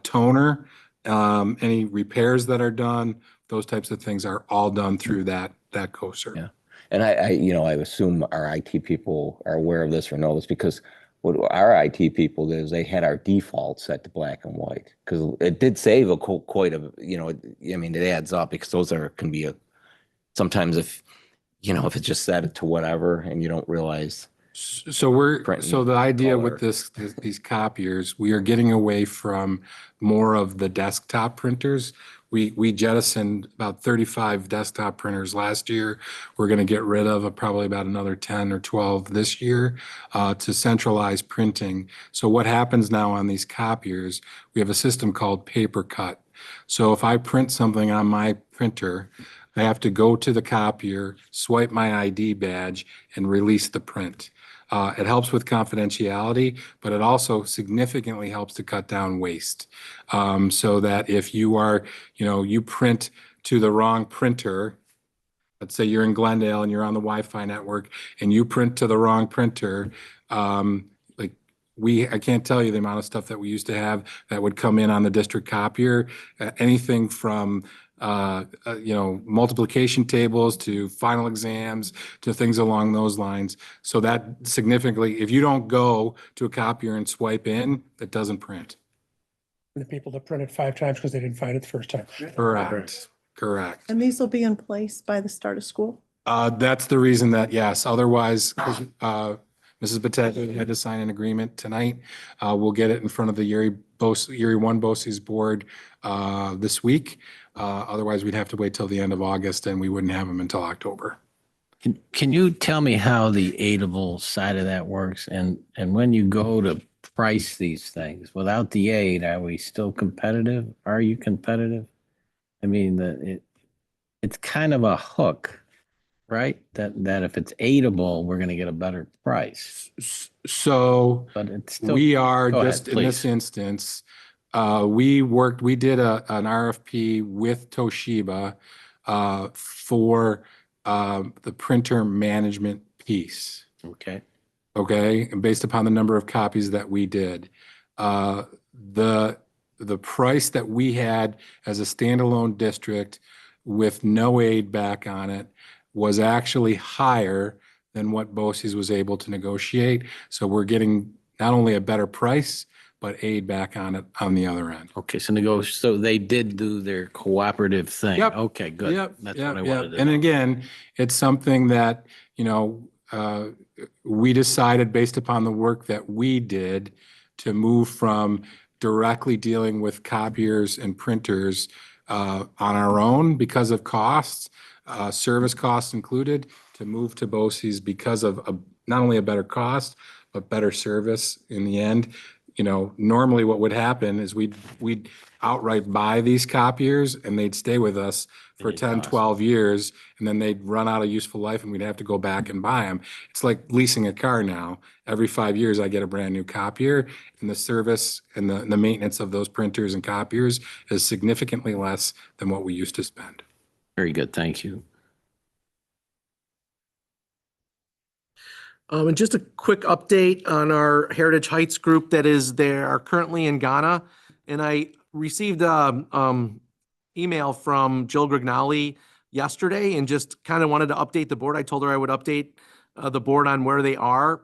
toner, any repairs that are done, those types of things are all done through that COSER. Yeah. And I assume our IT people are aware of this or know this, because what our IT people did is they had our default set to black and white, because it did save quite a, it adds up, because those can be sometimes if it's just set to whatever and you don't realize. So Printing the idea color. with these copiers, we are getting away from more of the desktop printers. We jettisoned about 35 desktop printers last year. We're going to get rid of probably about another 10 or 12 this year to centralize printing. So what happens now on these copiers, we have a system called paper cut. So if I print something on my printer, I have to go to the copier, swipe my ID badge, and release the print. It helps with confidentiality, but it also significantly helps to cut down waste. So that if you are, you print to the wrong printer, let's say you're in Glendale and you're on the Wi-Fi network and you print to the wrong printer, I can't tell you the amount of stuff that we used to have that would come in on the district copier, anything from multiplication tables to final exams to things along those lines. So that significantly, if you don't go to a copier and swipe in, it doesn't print. The people that printed 5 times because they didn't find it the first time. Correct. And these will be in place by the start of school? That's the reason that, yes, otherwise, Mrs. Pateta had to sign an agreement tonight. We'll get it in front of the Erie 1 BOCES board this week. Otherwise, we'd have to wait till the end of August, and we wouldn't have them until October. Can you tell me how the aidable side of that works? And when you go to price these things, without the aid, are we still competitive? Are you competitive? I mean, it's kind of a hook, right? That if it's aidable, we're going to get a better price. So But it's still. we are Go ahead, just in this please. instance, we did an RFP with Toshiba for the printer management piece. Okay. Okay, and based upon the number of copies that we did. The price that we had as a standalone district with no aid back on it was actually higher than what BOCES was able to negotiate. So we're getting not only a better price, but aid back on it on the other end. Okay, so they did do their cooperative thing. Yep. Okay, good. Yep, That's yep, what I yep. wanted to And know. again, it's something that, we decided based upon the work that we did to move from directly dealing with copiers and printers on our own because of costs, service costs included, to move to BOCES because of not only a better cost, but better service in the end. Normally what would happen is we'd outright buy these copiers and they'd stay with us for And it 10, costs. 12 years, and then they'd run out of useful life and we'd have to go back and buy them. It's like leasing a car now. Every 5 years, I get a brand new copier, and the service and the maintenance of those printers and copiers is significantly less than what we used to spend. Very good, thank you. And just a quick update on our Heritage Heights group that they are currently in Ghana. And I received a email from Jill Grignali yesterday and just kind of wanted to update the board. I told her I would update the board on where they are.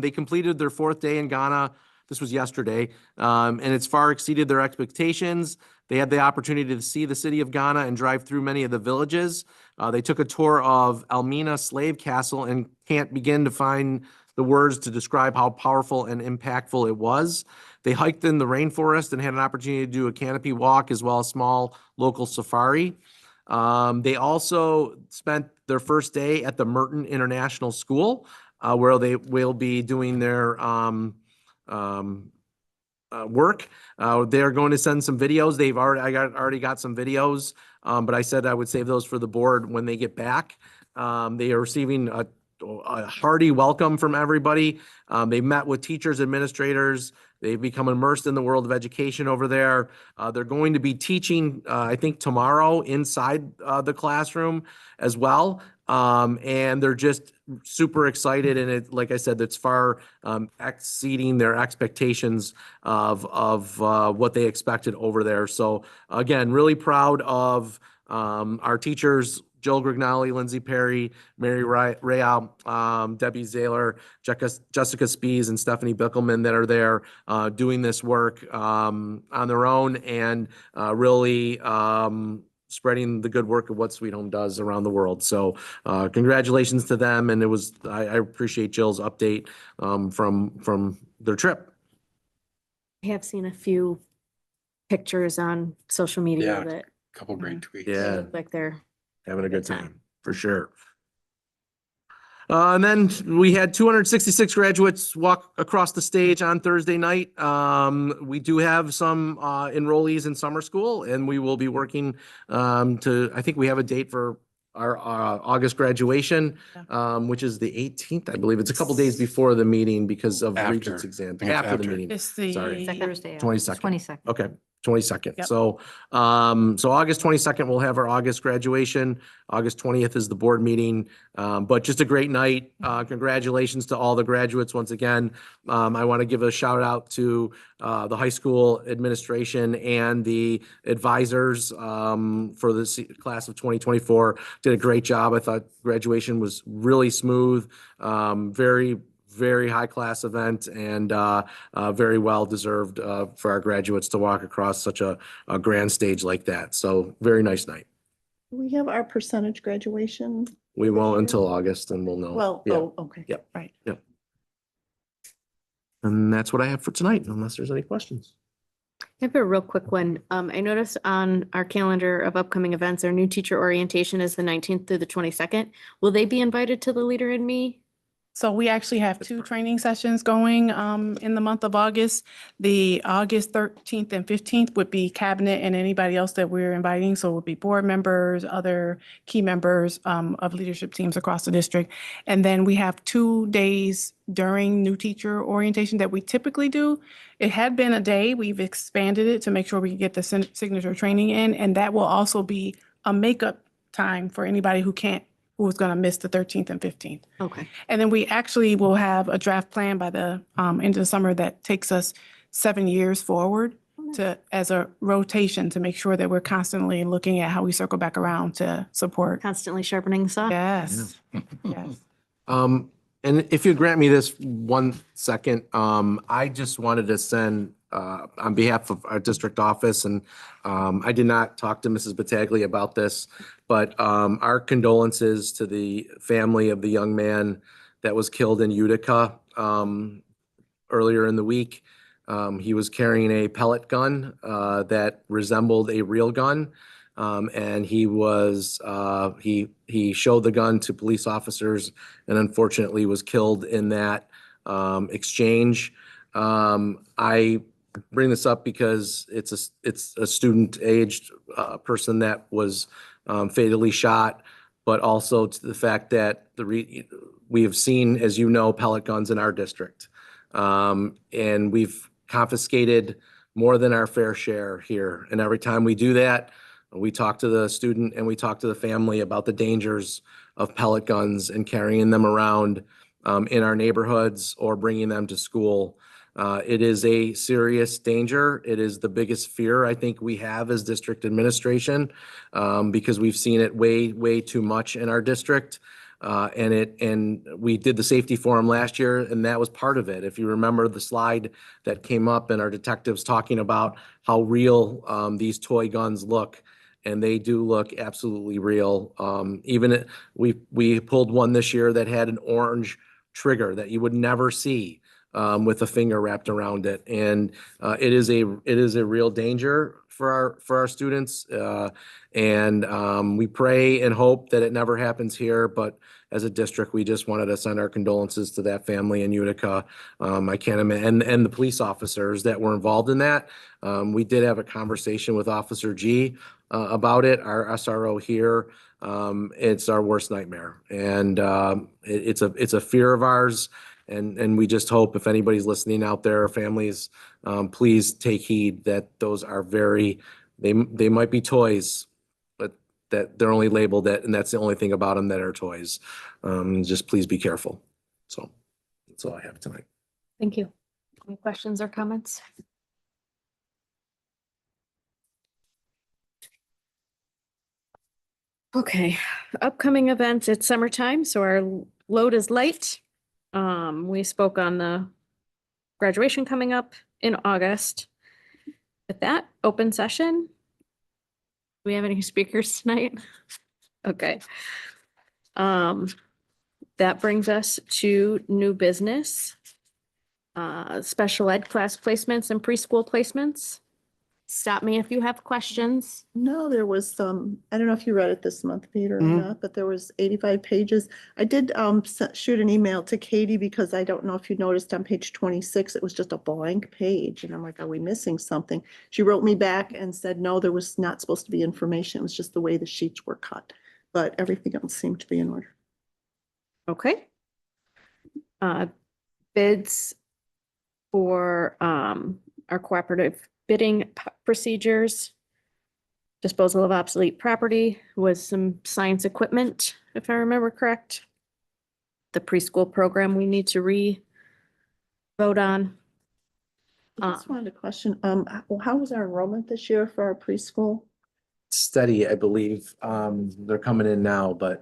They completed their 4th day in Ghana. This was yesterday, and it's far exceeded their expectations. They had the opportunity to see the city of Ghana and drive through many of the villages. They took a tour of Elmina Slave Castle and can't begin to find the words to describe how powerful and impactful it was. They hiked in the rainforest and had an opportunity to do a canopy walk as well as small local safari. They also spent their first day at the Merton International School, where they will be doing their work. They're going to send some videos. Already got some videos, but I said I would save those for the board when they get back. They are receiving a hearty welcome from everybody. They met with teachers, administrators. They've become immersed in the world of education over there. They're going to be teaching, I think, tomorrow inside the classroom as well. And they're just super excited. And it, like I said, it's far exceeding their expectations of what they expected over there. So again, really proud of our teachers, Jill Grignali, Lindsay Perry, Mary Rayal, Debbie Zaylor, Jessica Spees, and Stephanie Bickelman that are there doing this work on their own and really spreading the good work of what Sweet Home does around the world. So congratulations to them. And I appreciate Jill's update from their trip. I have seen a few pictures on social media Yeah. that Couple great tweets. they Yeah. look like they're Having a good time, for sure. And then we had 266 graduates walk across the stage on Thursday night. We do have some enrollees in summer school, and we will be working I think we have a date for our August graduation, which is the 18th, I believe. It's a couple days before the meeting because of After. Regents exam, I think it's after the after. meeting. It's the. Sorry. Thursday. 22nd. 22nd. Okay, 22nd. Yep. So, so August 22nd, we'll have our August graduation. August 20th is the board meeting. But just a great night. Congratulations to all the graduates once again. I want to give a shout out to the high school administration and the advisors for this class of 2024. Did a great job. I thought graduation was really smooth, very high class event and very well deserved for our graduates to walk across such a grand stage like that. So very nice night. We have our percentage graduation. We This won't year? until August and we'll know. Well, Yeah. oh, okay. Yep. Right. Yep. And that's what I have for tonight, unless there's any questions. I have a real quick one. I noticed on our calendar of upcoming events, our new teacher orientation is the 19th through the 22nd. Will they be invited to the Leader in Me? So we actually have two training sessions going in the month of August. The August 13th and 15th would be cabinet and anybody else that we're inviting. So it would be board members, other key members of leadership teams across the district. And then we have 2 days during new teacher orientation that we typically do. It had been a day. We've expanded it to make sure we can get the signature training in. And that will also be a makeup time for anybody who was going to miss the 13th and 15th. Okay. And then we actually will have a draft plan by the end of the summer that takes us 7 years forward as a rotation to make sure that we're constantly looking at how we circle back around to support. Constantly sharpening the saw. Yes, yes. And if you grant me this 1 second, I just wanted to send, on behalf of our district office, and I did not talk to Mrs. Battaglia about this, but our condolences to the family of the young man that was killed in Utica earlier in the week. He was carrying a pellet gun that resembled a real gun. And he showed the gun to police officers and unfortunately was killed in that exchange. I bring this up because it's a student aged person that was fatally shot, but also to the fact that we have seen, as you know, pellet guns in our district. And we've confiscated more than our fair share here. And every time we do that, we talk to the student and we talk to the family about the dangers of pellet guns and carrying them around in our neighborhoods or bringing them to school. It is a serious danger. It is the biggest fear I think we have as district administration because we've seen it way too much in our district. And we did the safety forum last year, and that was part of it. If you remember the slide that came up and our detectives talking about how real these toy guns look, and they do look absolutely real. We pulled one this year that had an orange trigger that you would never see with a finger wrapped around it. And it is a real danger for our students. And we pray and hope that it never happens here. But as a district, we just wanted to send our condolences to that family in Utica. I can't imagine, and the police officers that were involved in that. We did have a conversation with Officer G about it, our SRO here. It's our worst nightmare, and it's a fear of ours. And we just hope, if anybody's listening out there, families, please take heed that those are they might be toys, but that they're only labeled that, and that's the only thing about them that are toys. Just please be careful. So that's all I have tonight. Thank you. Any questions or comments? Okay, upcoming events, it's summertime, so our load is light. We spoke on the graduation coming up in August. With that, open session. Do we have any speakers tonight? Okay. That brings us to new business. Special ed class placements and preschool placements. Stop me if you have questions. No, there was some, I don't know if you read it this month, Peter, or Mhm. not, but there was 85 pages. I did shoot an email to Katie because I don't know if you noticed on page 26, it was just a blank page. And I'm like, are we missing something? She wrote me back and said, no, there was not supposed to be information. It was just the way the sheets were cut. But everything else seemed to be in order. Okay. Bids for our cooperative bidding procedures. Disposal of obsolete property was some science equipment, if I remember correct. The preschool program we need to vote on. I just wanted a question. How was our enrollment this year for our preschool? Steady, I believe. They're coming in now, but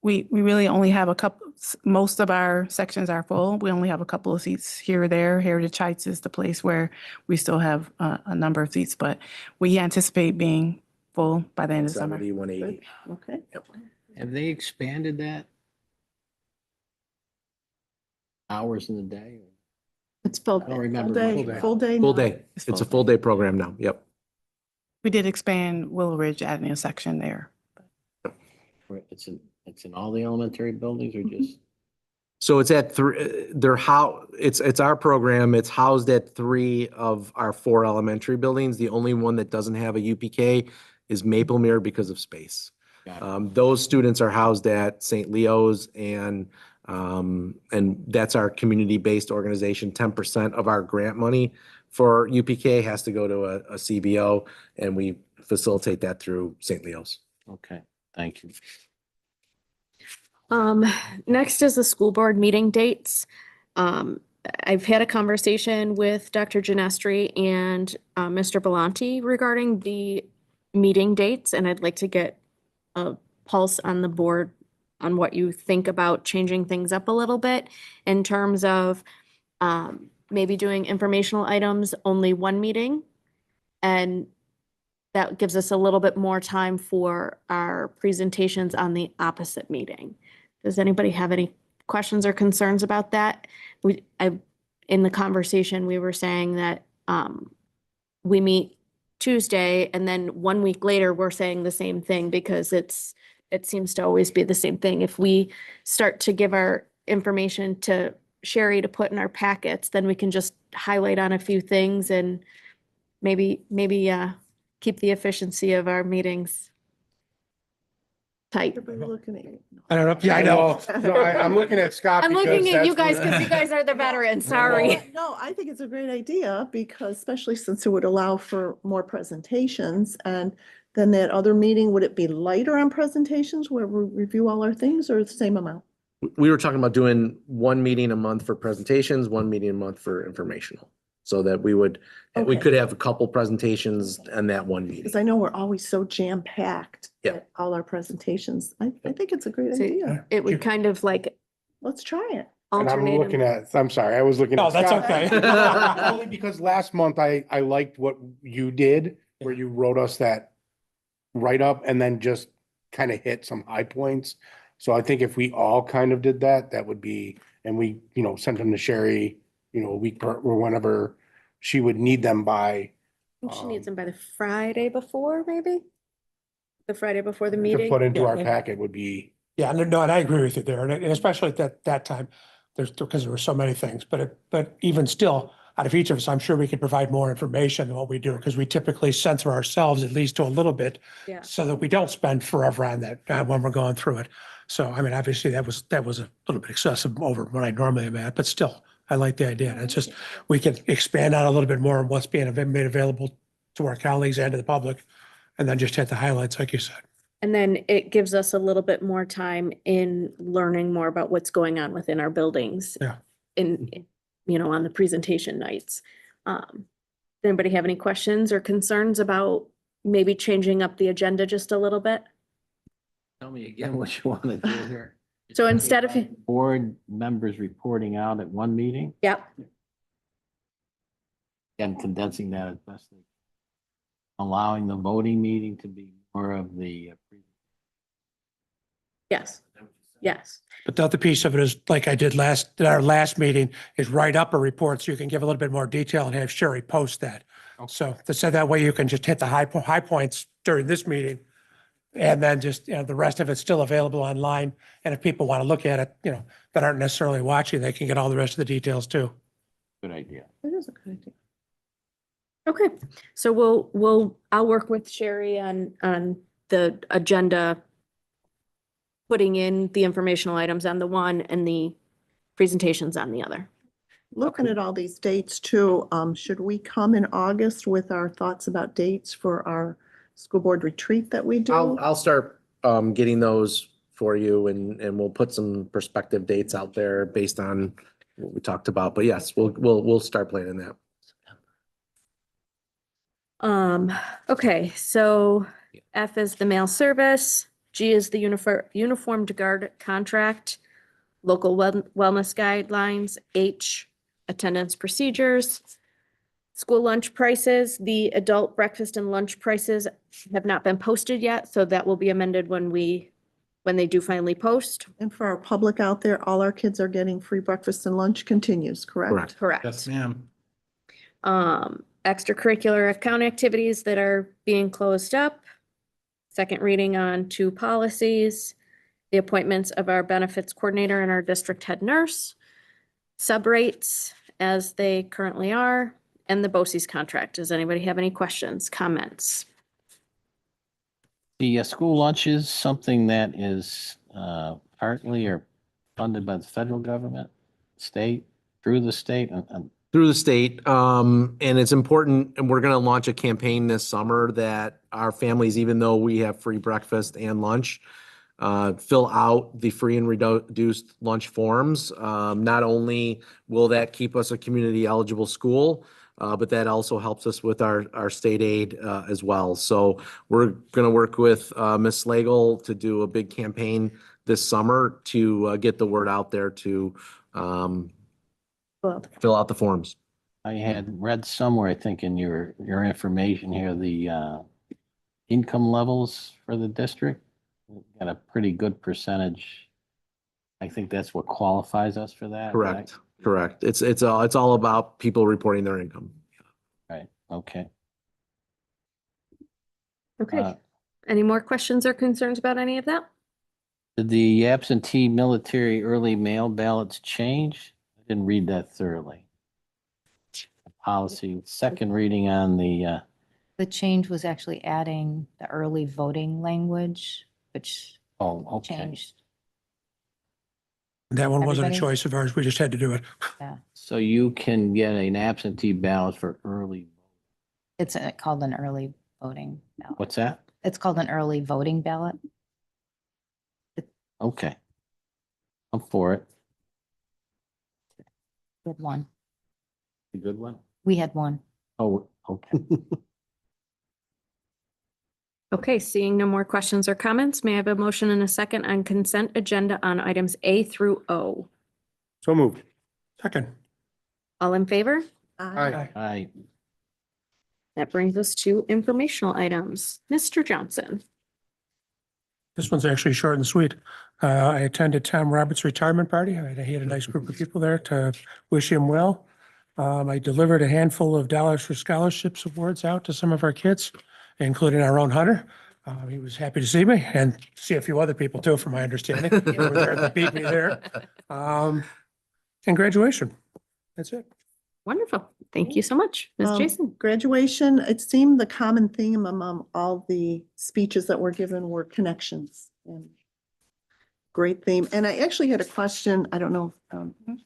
We really only have a couple, most of our sections are full. We only have a couple of seats here or there. Heritage Heights is the place where we still have a number of seats, but we anticipate being full by the end of summer. 70, 180. Okay. Have they expanded that? Hours in the day? It's full. I don't remember Full much day, about full day. Full now. day. It's a full day program now. Yep. We did expand Willow Ridge, adding a section there. It's in all the elementary buildings or just? So it's at it's our program. It's housed at 3 of our 4 elementary buildings. The only one that doesn't have a UPK is Maplemere because of space. Got it. Those students are housed at St. Leo's and that's our community-based organization. 10% of our grant money for UPK has to go to a CBO, and we facilitate that through St. Leo's. Okay, thank you. Next is the school board meeting dates. I've had a conversation with Dr. Genestri and Mr. Belanti regarding the meeting dates, and I'd like to get a pulse on the board on what you think about changing things up a little bit in terms of maybe doing informational items, only one meeting. And that gives us a little bit more time for our presentations on the opposite meeting. Does anybody have any questions or concerns about that? In the conversation, we were saying that we meet Tuesday and then 1 week later, we're saying the same thing because it seems to always be the same thing. If we start to give our information to Sherry to put in our packets, then we can just highlight on a few things and maybe keep the efficiency of our meetings tight. Everybody looking at you. I don't know. Yeah, I know. No, I'm looking at Scott. I'm looking because at you that's guys because you what- guys are the veterans, sorry. No, I think it's a great idea because especially since it would allow for more presentations. And then that other meeting, would it be lighter on presentations where we review all our things or the same amount? We were talking about doing 1 meeting a month for presentations, 1 meeting a month for informational. So that we Okay. could have a couple presentations and that 1 meeting. Because I know we're always so jam-packed. Yeah. at all our presentations. I think it's a great So idea. it would kind of like Let's try it. And I'm alternate. looking at, I'm sorry, I was looking at. No, that's Scott. okay. Only because last month I liked what you did, where you wrote us that write-up and then just kind of hit some high points. So I think if we all kind of did that, that would be, and we, sent them to Sherry a week or whenever she would need them by. I think she needs them by the Friday before, maybe? The Friday before the To meeting? put into our Yeah. packet would be, Yeah, no, and I agree with you there, and especially at that time, because there were so many things, but even still, out of each of us, I'm sure we could provide more information than what we do, because we typically censor ourselves at least to a little bit, Yeah. so that we don't spend forever on that, when we're going through it. So, I mean, obviously, that was a little bit excessive over what I normally am at, but still, I like the idea. It's just, we could expand out a little bit more on what's being made available to our colleagues and to the public, and then just hit the highlights, like you said. And then it gives us a little bit more time in learning more about what's going on within our buildings. Yeah. On the presentation nights. Does anybody have any questions or concerns about maybe changing up the agenda just a little bit? Tell me again what you want to do here. So instead of, Board members reporting out at one meeting yep, and condensing that as best they can. Allowing the voting meeting to be more of the. yes, yes. But the other piece of it is, like I did at our last meeting, is write up a report so you can give a little bit more detail and have Sherry post that. So that way you can just hit the high points during this meeting. And then just, the rest of it's still available online. And if people want to look at it, that aren't necessarily watching, they can get all the rest of the details too. Good idea. It is a good idea. Okay, so I'll work with Sherry on the agenda, putting in the informational items on the one and the presentations on the other. Looking at all these dates too, should we come in August with our thoughts about dates for our school board retreat that we do? I'll start getting those for you and we'll put some prospective dates out there based on what we talked about. But yes, we'll start planning that. Okay, so F is the mail service, G is the uniformed guard contract, local wellness guidelines, H, attendance procedures, school lunch prices. The adult breakfast and lunch prices have not been posted yet, so that will be amended when they do finally post. And for our public out there, all our kids are getting free breakfast and lunch continues, correct? Correct. Yes, Correct. ma'am. Extracurricular account activities that are being closed up. Second reading on 2 policies, the appointments of our benefits coordinator and our district head nurse, sub rates as they currently are, and the BOCES contract. Does anybody have any questions, comments? The school lunch is something that is partly or funded by the federal government, state, through the state. Through the state. And it's important, and we're going to launch a campaign this summer that our families, even though we have free breakfast and lunch, fill out the free and reduced lunch forms. Not only will that keep us a community eligible school, but that also helps us with our state aid as well. So we're going to work with Ms. Slagle to do a big campaign this summer to get the word out there to fill out the forms. I had read somewhere, I think in your information here, the income levels for the district. We've got a pretty good percentage. I think that's what qualifies us for that. Correct. Correct. It's all about people reporting their income. Right, okay. Okay, any more questions or concerns about any of that? Did the absentee military early mail ballots change? I didn't read that thoroughly. Policy, second reading on the, The change was actually adding the early voting language, which okay. changed. That one wasn't a Everybody? choice of ours. We just had to do it. Yeah, So you can get an absentee ballot for early, it's called an early voting ballot. what's that? It's called an early voting ballot. Okay. I'm for it. We had one. A good one? We had one. Oh, okay. Okay, seeing no more questions or comments, may I have a motion and a second on consent agenda on items A through O? so moved. Second. All in favor? Aye. Aye. That brings us to informational items. Mr. Johnson. This one's actually short and sweet. I attended Tom Roberts' retirement party. He had a nice group of people there to wish him well. I delivered a handful of dollars for scholarships awards out to some of our kids, including our own Hunter. He was happy to see me and see a few other people too, from my understanding. They were there, they beat me there. And graduation. That's it. Wonderful. Thank you so much, Ms. Jason. Graduation, it seemed the common theme among all the speeches that were given were connections. And great theme. And I actually had a question, I don't know if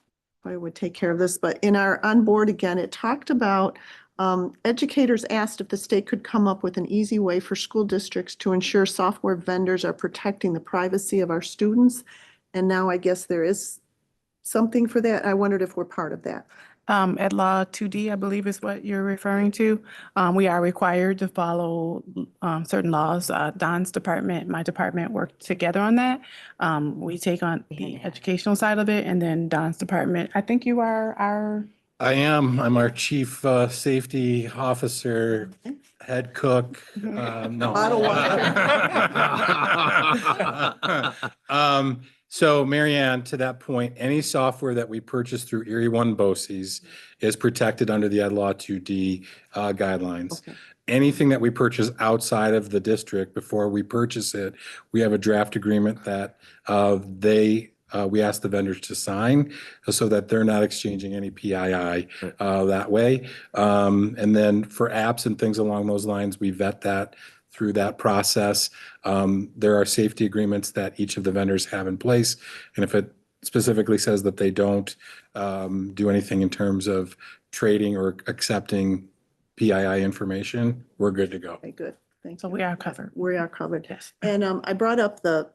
I would take care of this, but in our on board again, it talked about educators asked if the state could come up with an easy way for school districts to ensure software vendors are protecting the privacy of our students. And now I guess there is something for that. I wondered if we're part of that. At Law 2D, I believe is what you're referring to. We are required to follow certain laws. Don's department, my department work together on that. We take on the educational side of it, and then Don's department, I think you are our, I am. I'm our chief safety officer, head cook. No. Bottle So Marianne, to that point, any software that we purchase through Erie One BOCES is protected under the Ed Law 2D guidelines. Okay. Anything that we purchase outside of the district, before we purchase it, we have a draft agreement that we ask the vendors to sign so that they're not exchanging any PII that way. And then for apps and things along those lines, we vet that through that process. There are safety agreements that each of the vendors have in place. And if it specifically says that they don't do anything in terms of trading or accepting PII information, we're good to go. Okay, good. Thank so you. we are covered. We are covered. Yes. And I brought up the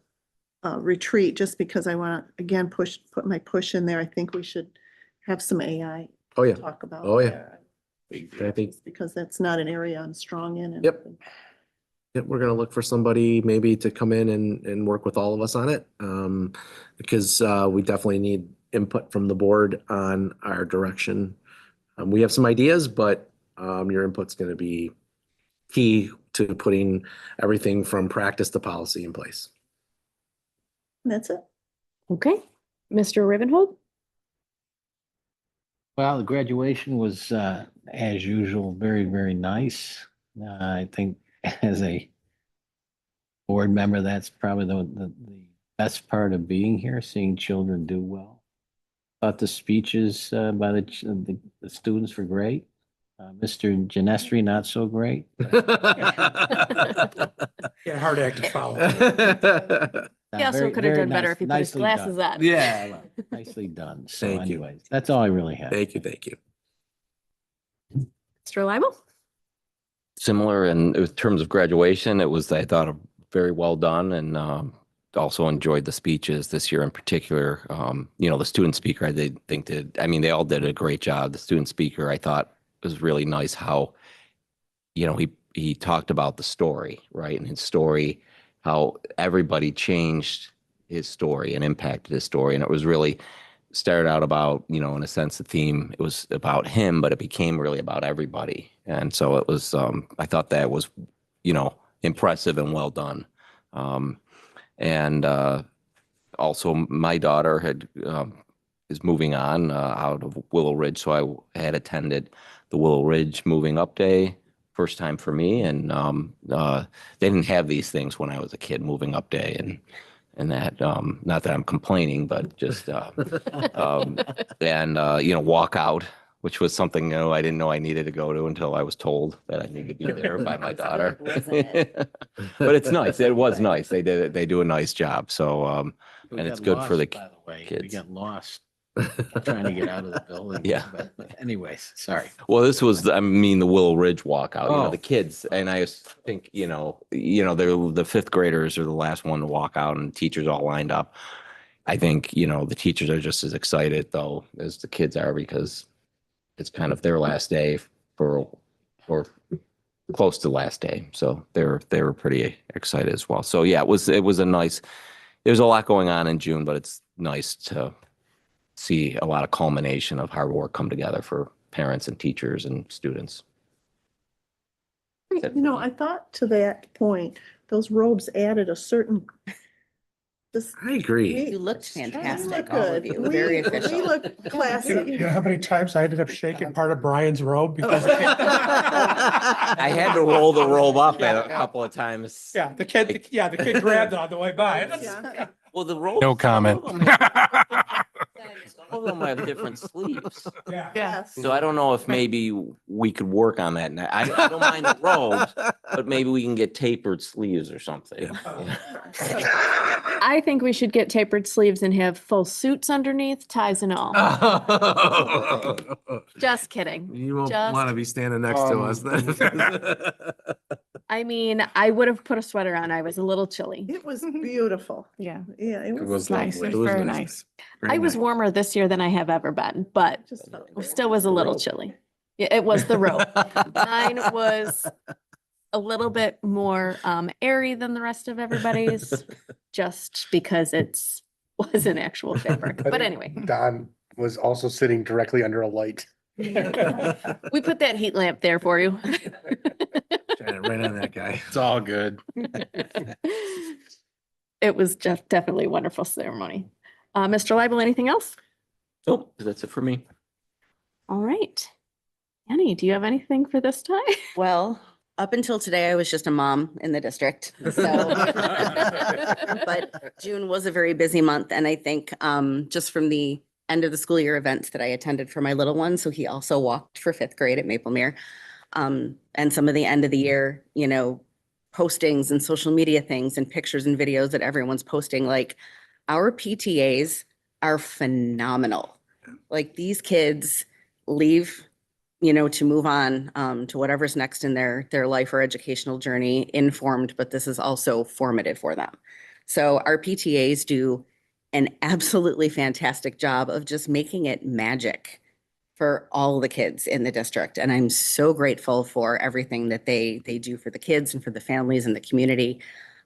retreat just because I want to, again, put my push in there. I think we should have some AI Oh, yeah. talk about. Oh, yeah. there. I think, Because that's not an area I'm strong in. and- Yep. yeah, we're gonna look for somebody maybe to come in and work with all of us on it. Because we definitely need input from the board on our direction. We have some ideas, but your input's gonna be key to putting everything from practice to policy in place. That's it. Okay. Mr. Rivenhold? Well, the graduation was, as usual, very, very nice. I think as a board member, that's probably the best part of being here, seeing children do well. Thought the speeches by the students were great. Mr. Genestri, not so great. Yeah, hard act to follow. He also Very- could have very done better nice- if he put his nicely glasses done. on. Yeah. well, Nicely done. So Thank you. anyways, that's all I really have. Thank you, thank you. Mr. Leibel? Similar in terms of graduation, it was, I thought, very well done, and also enjoyed the speeches this year in particular. The student speaker, I did think they all did a great job. The student speaker, I thought, was really nice how, he talked about the story, right? And his story, how everybody changed his story and impacted his story. And it was really started out about, in a sense, the theme, it was about him, but it became really about everybody. And so it was, I thought that was, impressive and well done. And also my daughter is moving on out of Willow Ridge. So I had attended the Willow Ridge moving up day, first time for me. And they didn't have these things when I was a kid, moving up day and that, not that I'm complaining, but just, walk out, which was something, I didn't know I needed to go to until I was told that I needed to be there by my daughter. But it's nice. It was nice. They did it. They do a nice job. So, We and it's got good for the lost, by the way. We kids. got lost trying to get out of the building. Yeah. But anyways, sorry. Well, this was, the Willow Ridge walkout, Oh. the kids, and I think, they're the fifth graders are the last one to walk out, and the teachers all lined up. I think, the teachers are just as excited though as the kids are, because it's kind of their last day or close to last day. So they were pretty excited as well. So yeah, it was there's a lot going on in June, but it's nice to see a lot of culmination of hard work come together for parents and teachers and students. I thought to that point, those robes added a certain Just. I agree. You looked fantastic, look all of good. you. Very We official. look You classy. know how many times I ended up shaking part of Brian's robe because. I had to roll the robe up a couple of times. Yeah, the kid grabbed it on the way by. Yeah. Well, the robe. No comment. All of them have different sleeves. Yeah. Yes. So I don't know if maybe we could work on that. And I don't mind the robes, but maybe we can get tapered sleeves or something. I think we should get tapered sleeves and have full suits underneath, ties and all. Just kidding. You won't Just- want to be standing next to us then. I mean, I would have put a sweater on. I was a little chilly. It was beautiful. Yeah, Yeah, It was nice. lovely. It was very nice. Great I was night. warmer this year than I have ever been, but Just felt it great. still was a little chilly. Yeah, it was the robe. Mine was a little bit more airy than the rest of everybody's, just because was an actual fabric. I But think anyway, Don was also sitting directly under a light. we put that heat lamp there for you. Shine it right on that guy. It's all good. It was just definitely a wonderful ceremony. Mr. Leibel, anything else? Nope, that's it for me. All right. Annie, do you have anything for this time? Well, up until today, I was just a mom in the district, so. But June was a very busy month, and I think just from the end of the school year events that I attended for my little one, so he also walked for fifth grade at Maplemere. And some of the end of the year, postings and social media things and pictures and videos that everyone's posting, like our PTAs are phenomenal. Like these kids leave, to move on to whatever's next in their life or educational journey, informed, but this is also formative for them. So our PTAs do an absolutely fantastic job of just making it magic for all the kids in the district. And I'm so grateful for everything that they do for the kids and for the families and the community.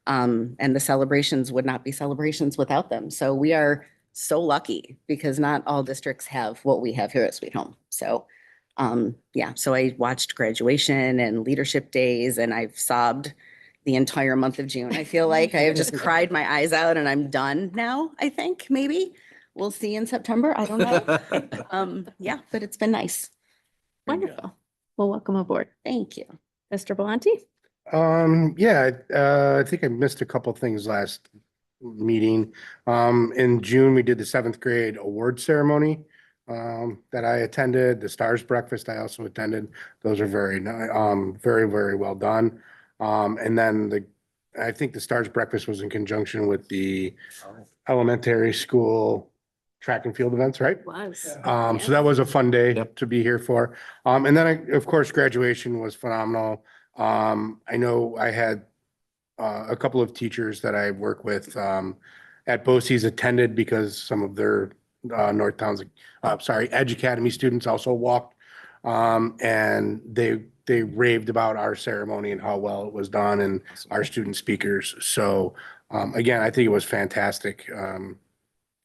And the celebrations would not be celebrations without them. So we are so lucky because not all districts have what we have here at Sweet Home. So so I watched graduation and leadership days, and I've sobbed the entire month of June. I feel like I have just cried my eyes out, and I'm done now, I think, maybe. We'll see in September. I don't know. But it's been nice. Wonderful. Well, welcome aboard. Thank you. Mr. Belanti? I think I missed a couple things last meeting. In June, we did the seventh grade award ceremony that I attended. The Stars Breakfast I also attended. Those are very, very, very well done. And then I think the Stars Breakfast was in conjunction with the elementary school track and field events, right? Was. So that was a fun day Yep. to be here for. And then of course, graduation was phenomenal. I know I had a couple of teachers that I work with at BOCES attended because some of their Edge Academy students also walked. And they raved about our ceremony and how well it was done and our student speakers. So again, I think it was fantastic.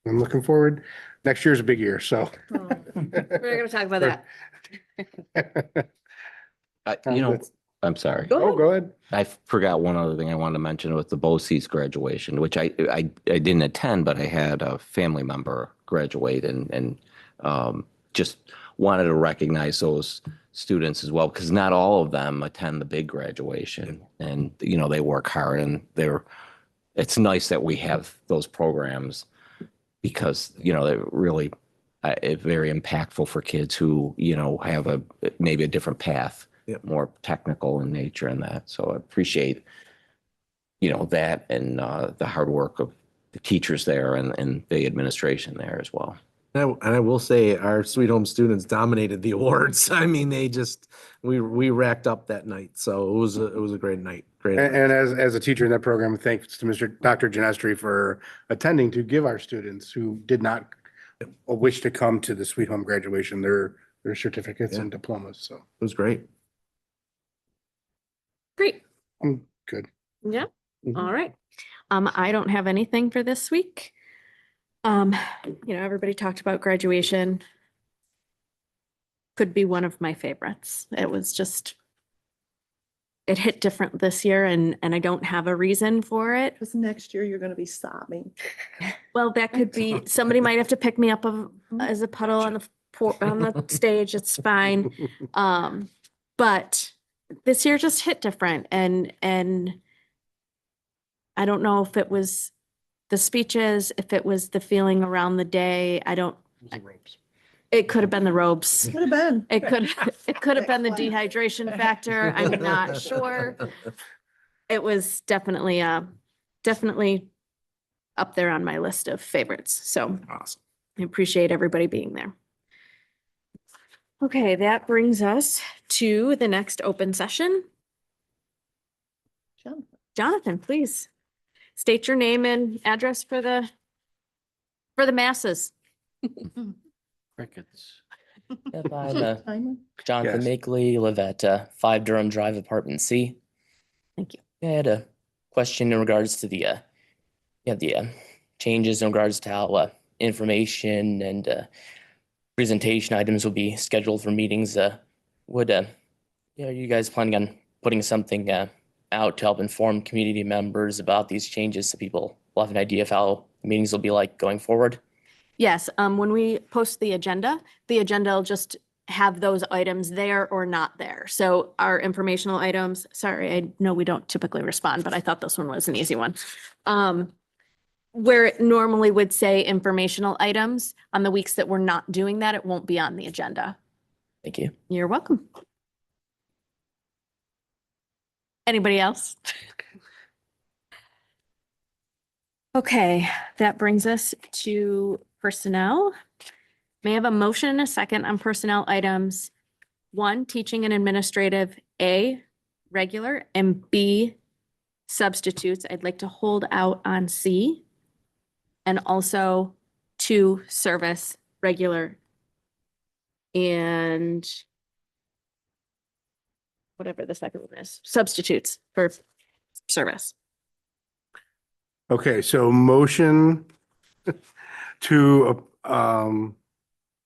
I'm looking forward. Next year's a big year, so. We're gonna talk about that. I'm sorry. Oh, go ahead. I forgot one other thing I wanted to mention with the BOCES graduation, which I didn't attend, but I had a family member graduate and just wanted to recognize those students as well, because not all of them attend the big graduation, and they work hard, and it's nice that we have those programs because they're really very impactful for kids who have maybe a different path. Yep. More technical in nature and that. So I appreciate, that and the hard work of the teachers there and the administration there as well. And I will say our Sweet Home students dominated the awards. I mean, we racked up that night. So it was a great night. Great. And as a teacher in that program, thanks to Dr. Genestri for attending to give our students who did not wish to come to the Sweet Home graduation, their certificates and diplomas. So It was great. Great. I'm good. Yeah. Mhm. All right. I don't have anything for this week. Everybody talked about graduation. Could be one of my favorites. It was just it hit different this year and I don't have a reason for it. Because next year you're gonna be sobbing. Well, that could be, somebody might have to pick me up as a puddle on the stage. It's fine. But this year just hit different and I don't know if it was the speeches, if it was the feeling around the day. It could have been the robes. Could have been. It could have been the dehydration factor. I'm not sure. It was definitely up there on my list of favorites. So Awesome. I appreciate everybody being there. Okay, that brings us to the next open session. Jonathan. Jonathan, please state your name and address for the masses. Crickets. Yep, I'm Timer? Jonathan Yes. Makeley, live at 5 Durham Drive, Apartment C. Thank you. I had a question in regards to the changes in regards to how information and presentation items will be scheduled for meetings. Are you guys planning on putting something out to help inform community members about these changes so people will have an idea of how meetings will be like going forward? Yes, when we post the agenda will just have those items there or not there. So our informational items, sorry, I know we don't typically respond, but I thought this one was an easy one. Where it normally would say informational items, on the weeks that we're not doing that, it won't be on the agenda. Thank you. You're welcome. Anybody else? Okay, that brings us to personnel. May I have a motion and a second on personnel items 1, teaching and administrative, A, regular, and B, substitutes. I'd like to hold out on C. And also 2, service, regular, and whatever the second one is, substitutes for service. Okay, so motion to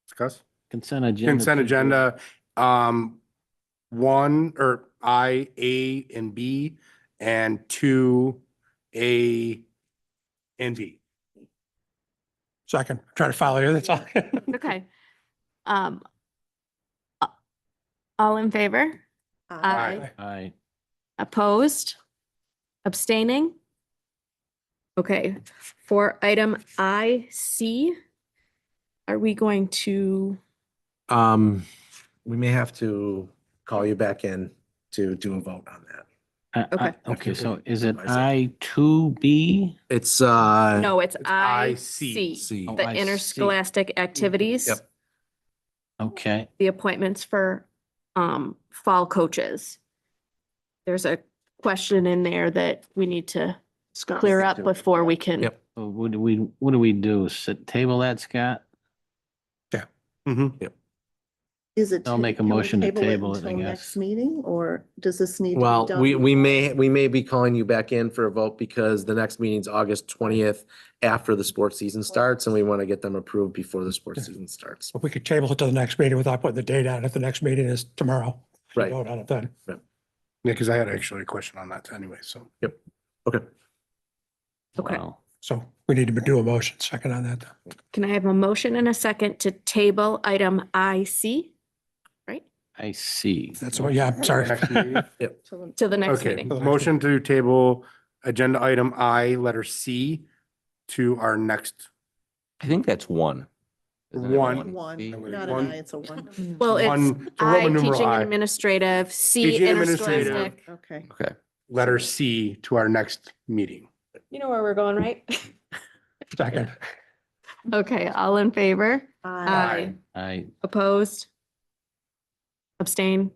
discuss Consent agenda. consent agenda, 1 or I, A and B, and 2, A and B. Second, trying to follow you, that's all. Okay. All in favor? Aye. Aye. Opposed? Abstaining? Okay, for item IC, are we going to, We may have to call you back in to do a vote on that. Okay. Okay, so is it What I I2B? It's, no, it's IC. IC, Oh, the I see. interscholastic activities, Yep. Okay, the appointments for fall coaches. There's a question in there that we need to clear up before we can. Yep. so what do we do? Table that, Scott? Mhm. Is it? I'll make a can we motion to table it, I until guess. Next meeting, or does this need to be Well, done? we before? may be calling you back in for a vote because the next meeting's August 20th after the sports season starts, and we want to get them approved before the sports season starts. If we could table it to the next meeting without putting the date on it, the next meeting is tomorrow. Right. Vote on it then. Yeah, because I had actually a question on that anyway, so. Okay. Okay, Wow. So we need to do a motion second on that. can I have a motion and a second to table item IC I see. That's what, yeah, I'm sorry. Next meeting? Till the- to the next Okay, meeting? motion to table agenda item I, letter C, to our next, I think that's 1. Isn't it One. One, See? not One. an I, it's a one. Well, it's one, to I, Roman numeral teaching and I, administrative, C, Teaching and administrative. interscholastic. Okay. Okay. letter C to our next meeting. You know where we're going, right? Second. Okay, all in favor? Aye. I, Opposed? Abstain?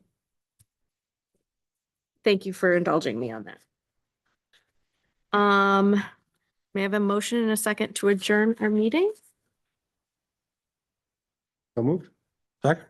Thank you for indulging me on that. May I have a motion and a second to adjourn our meeting? So moved. Second.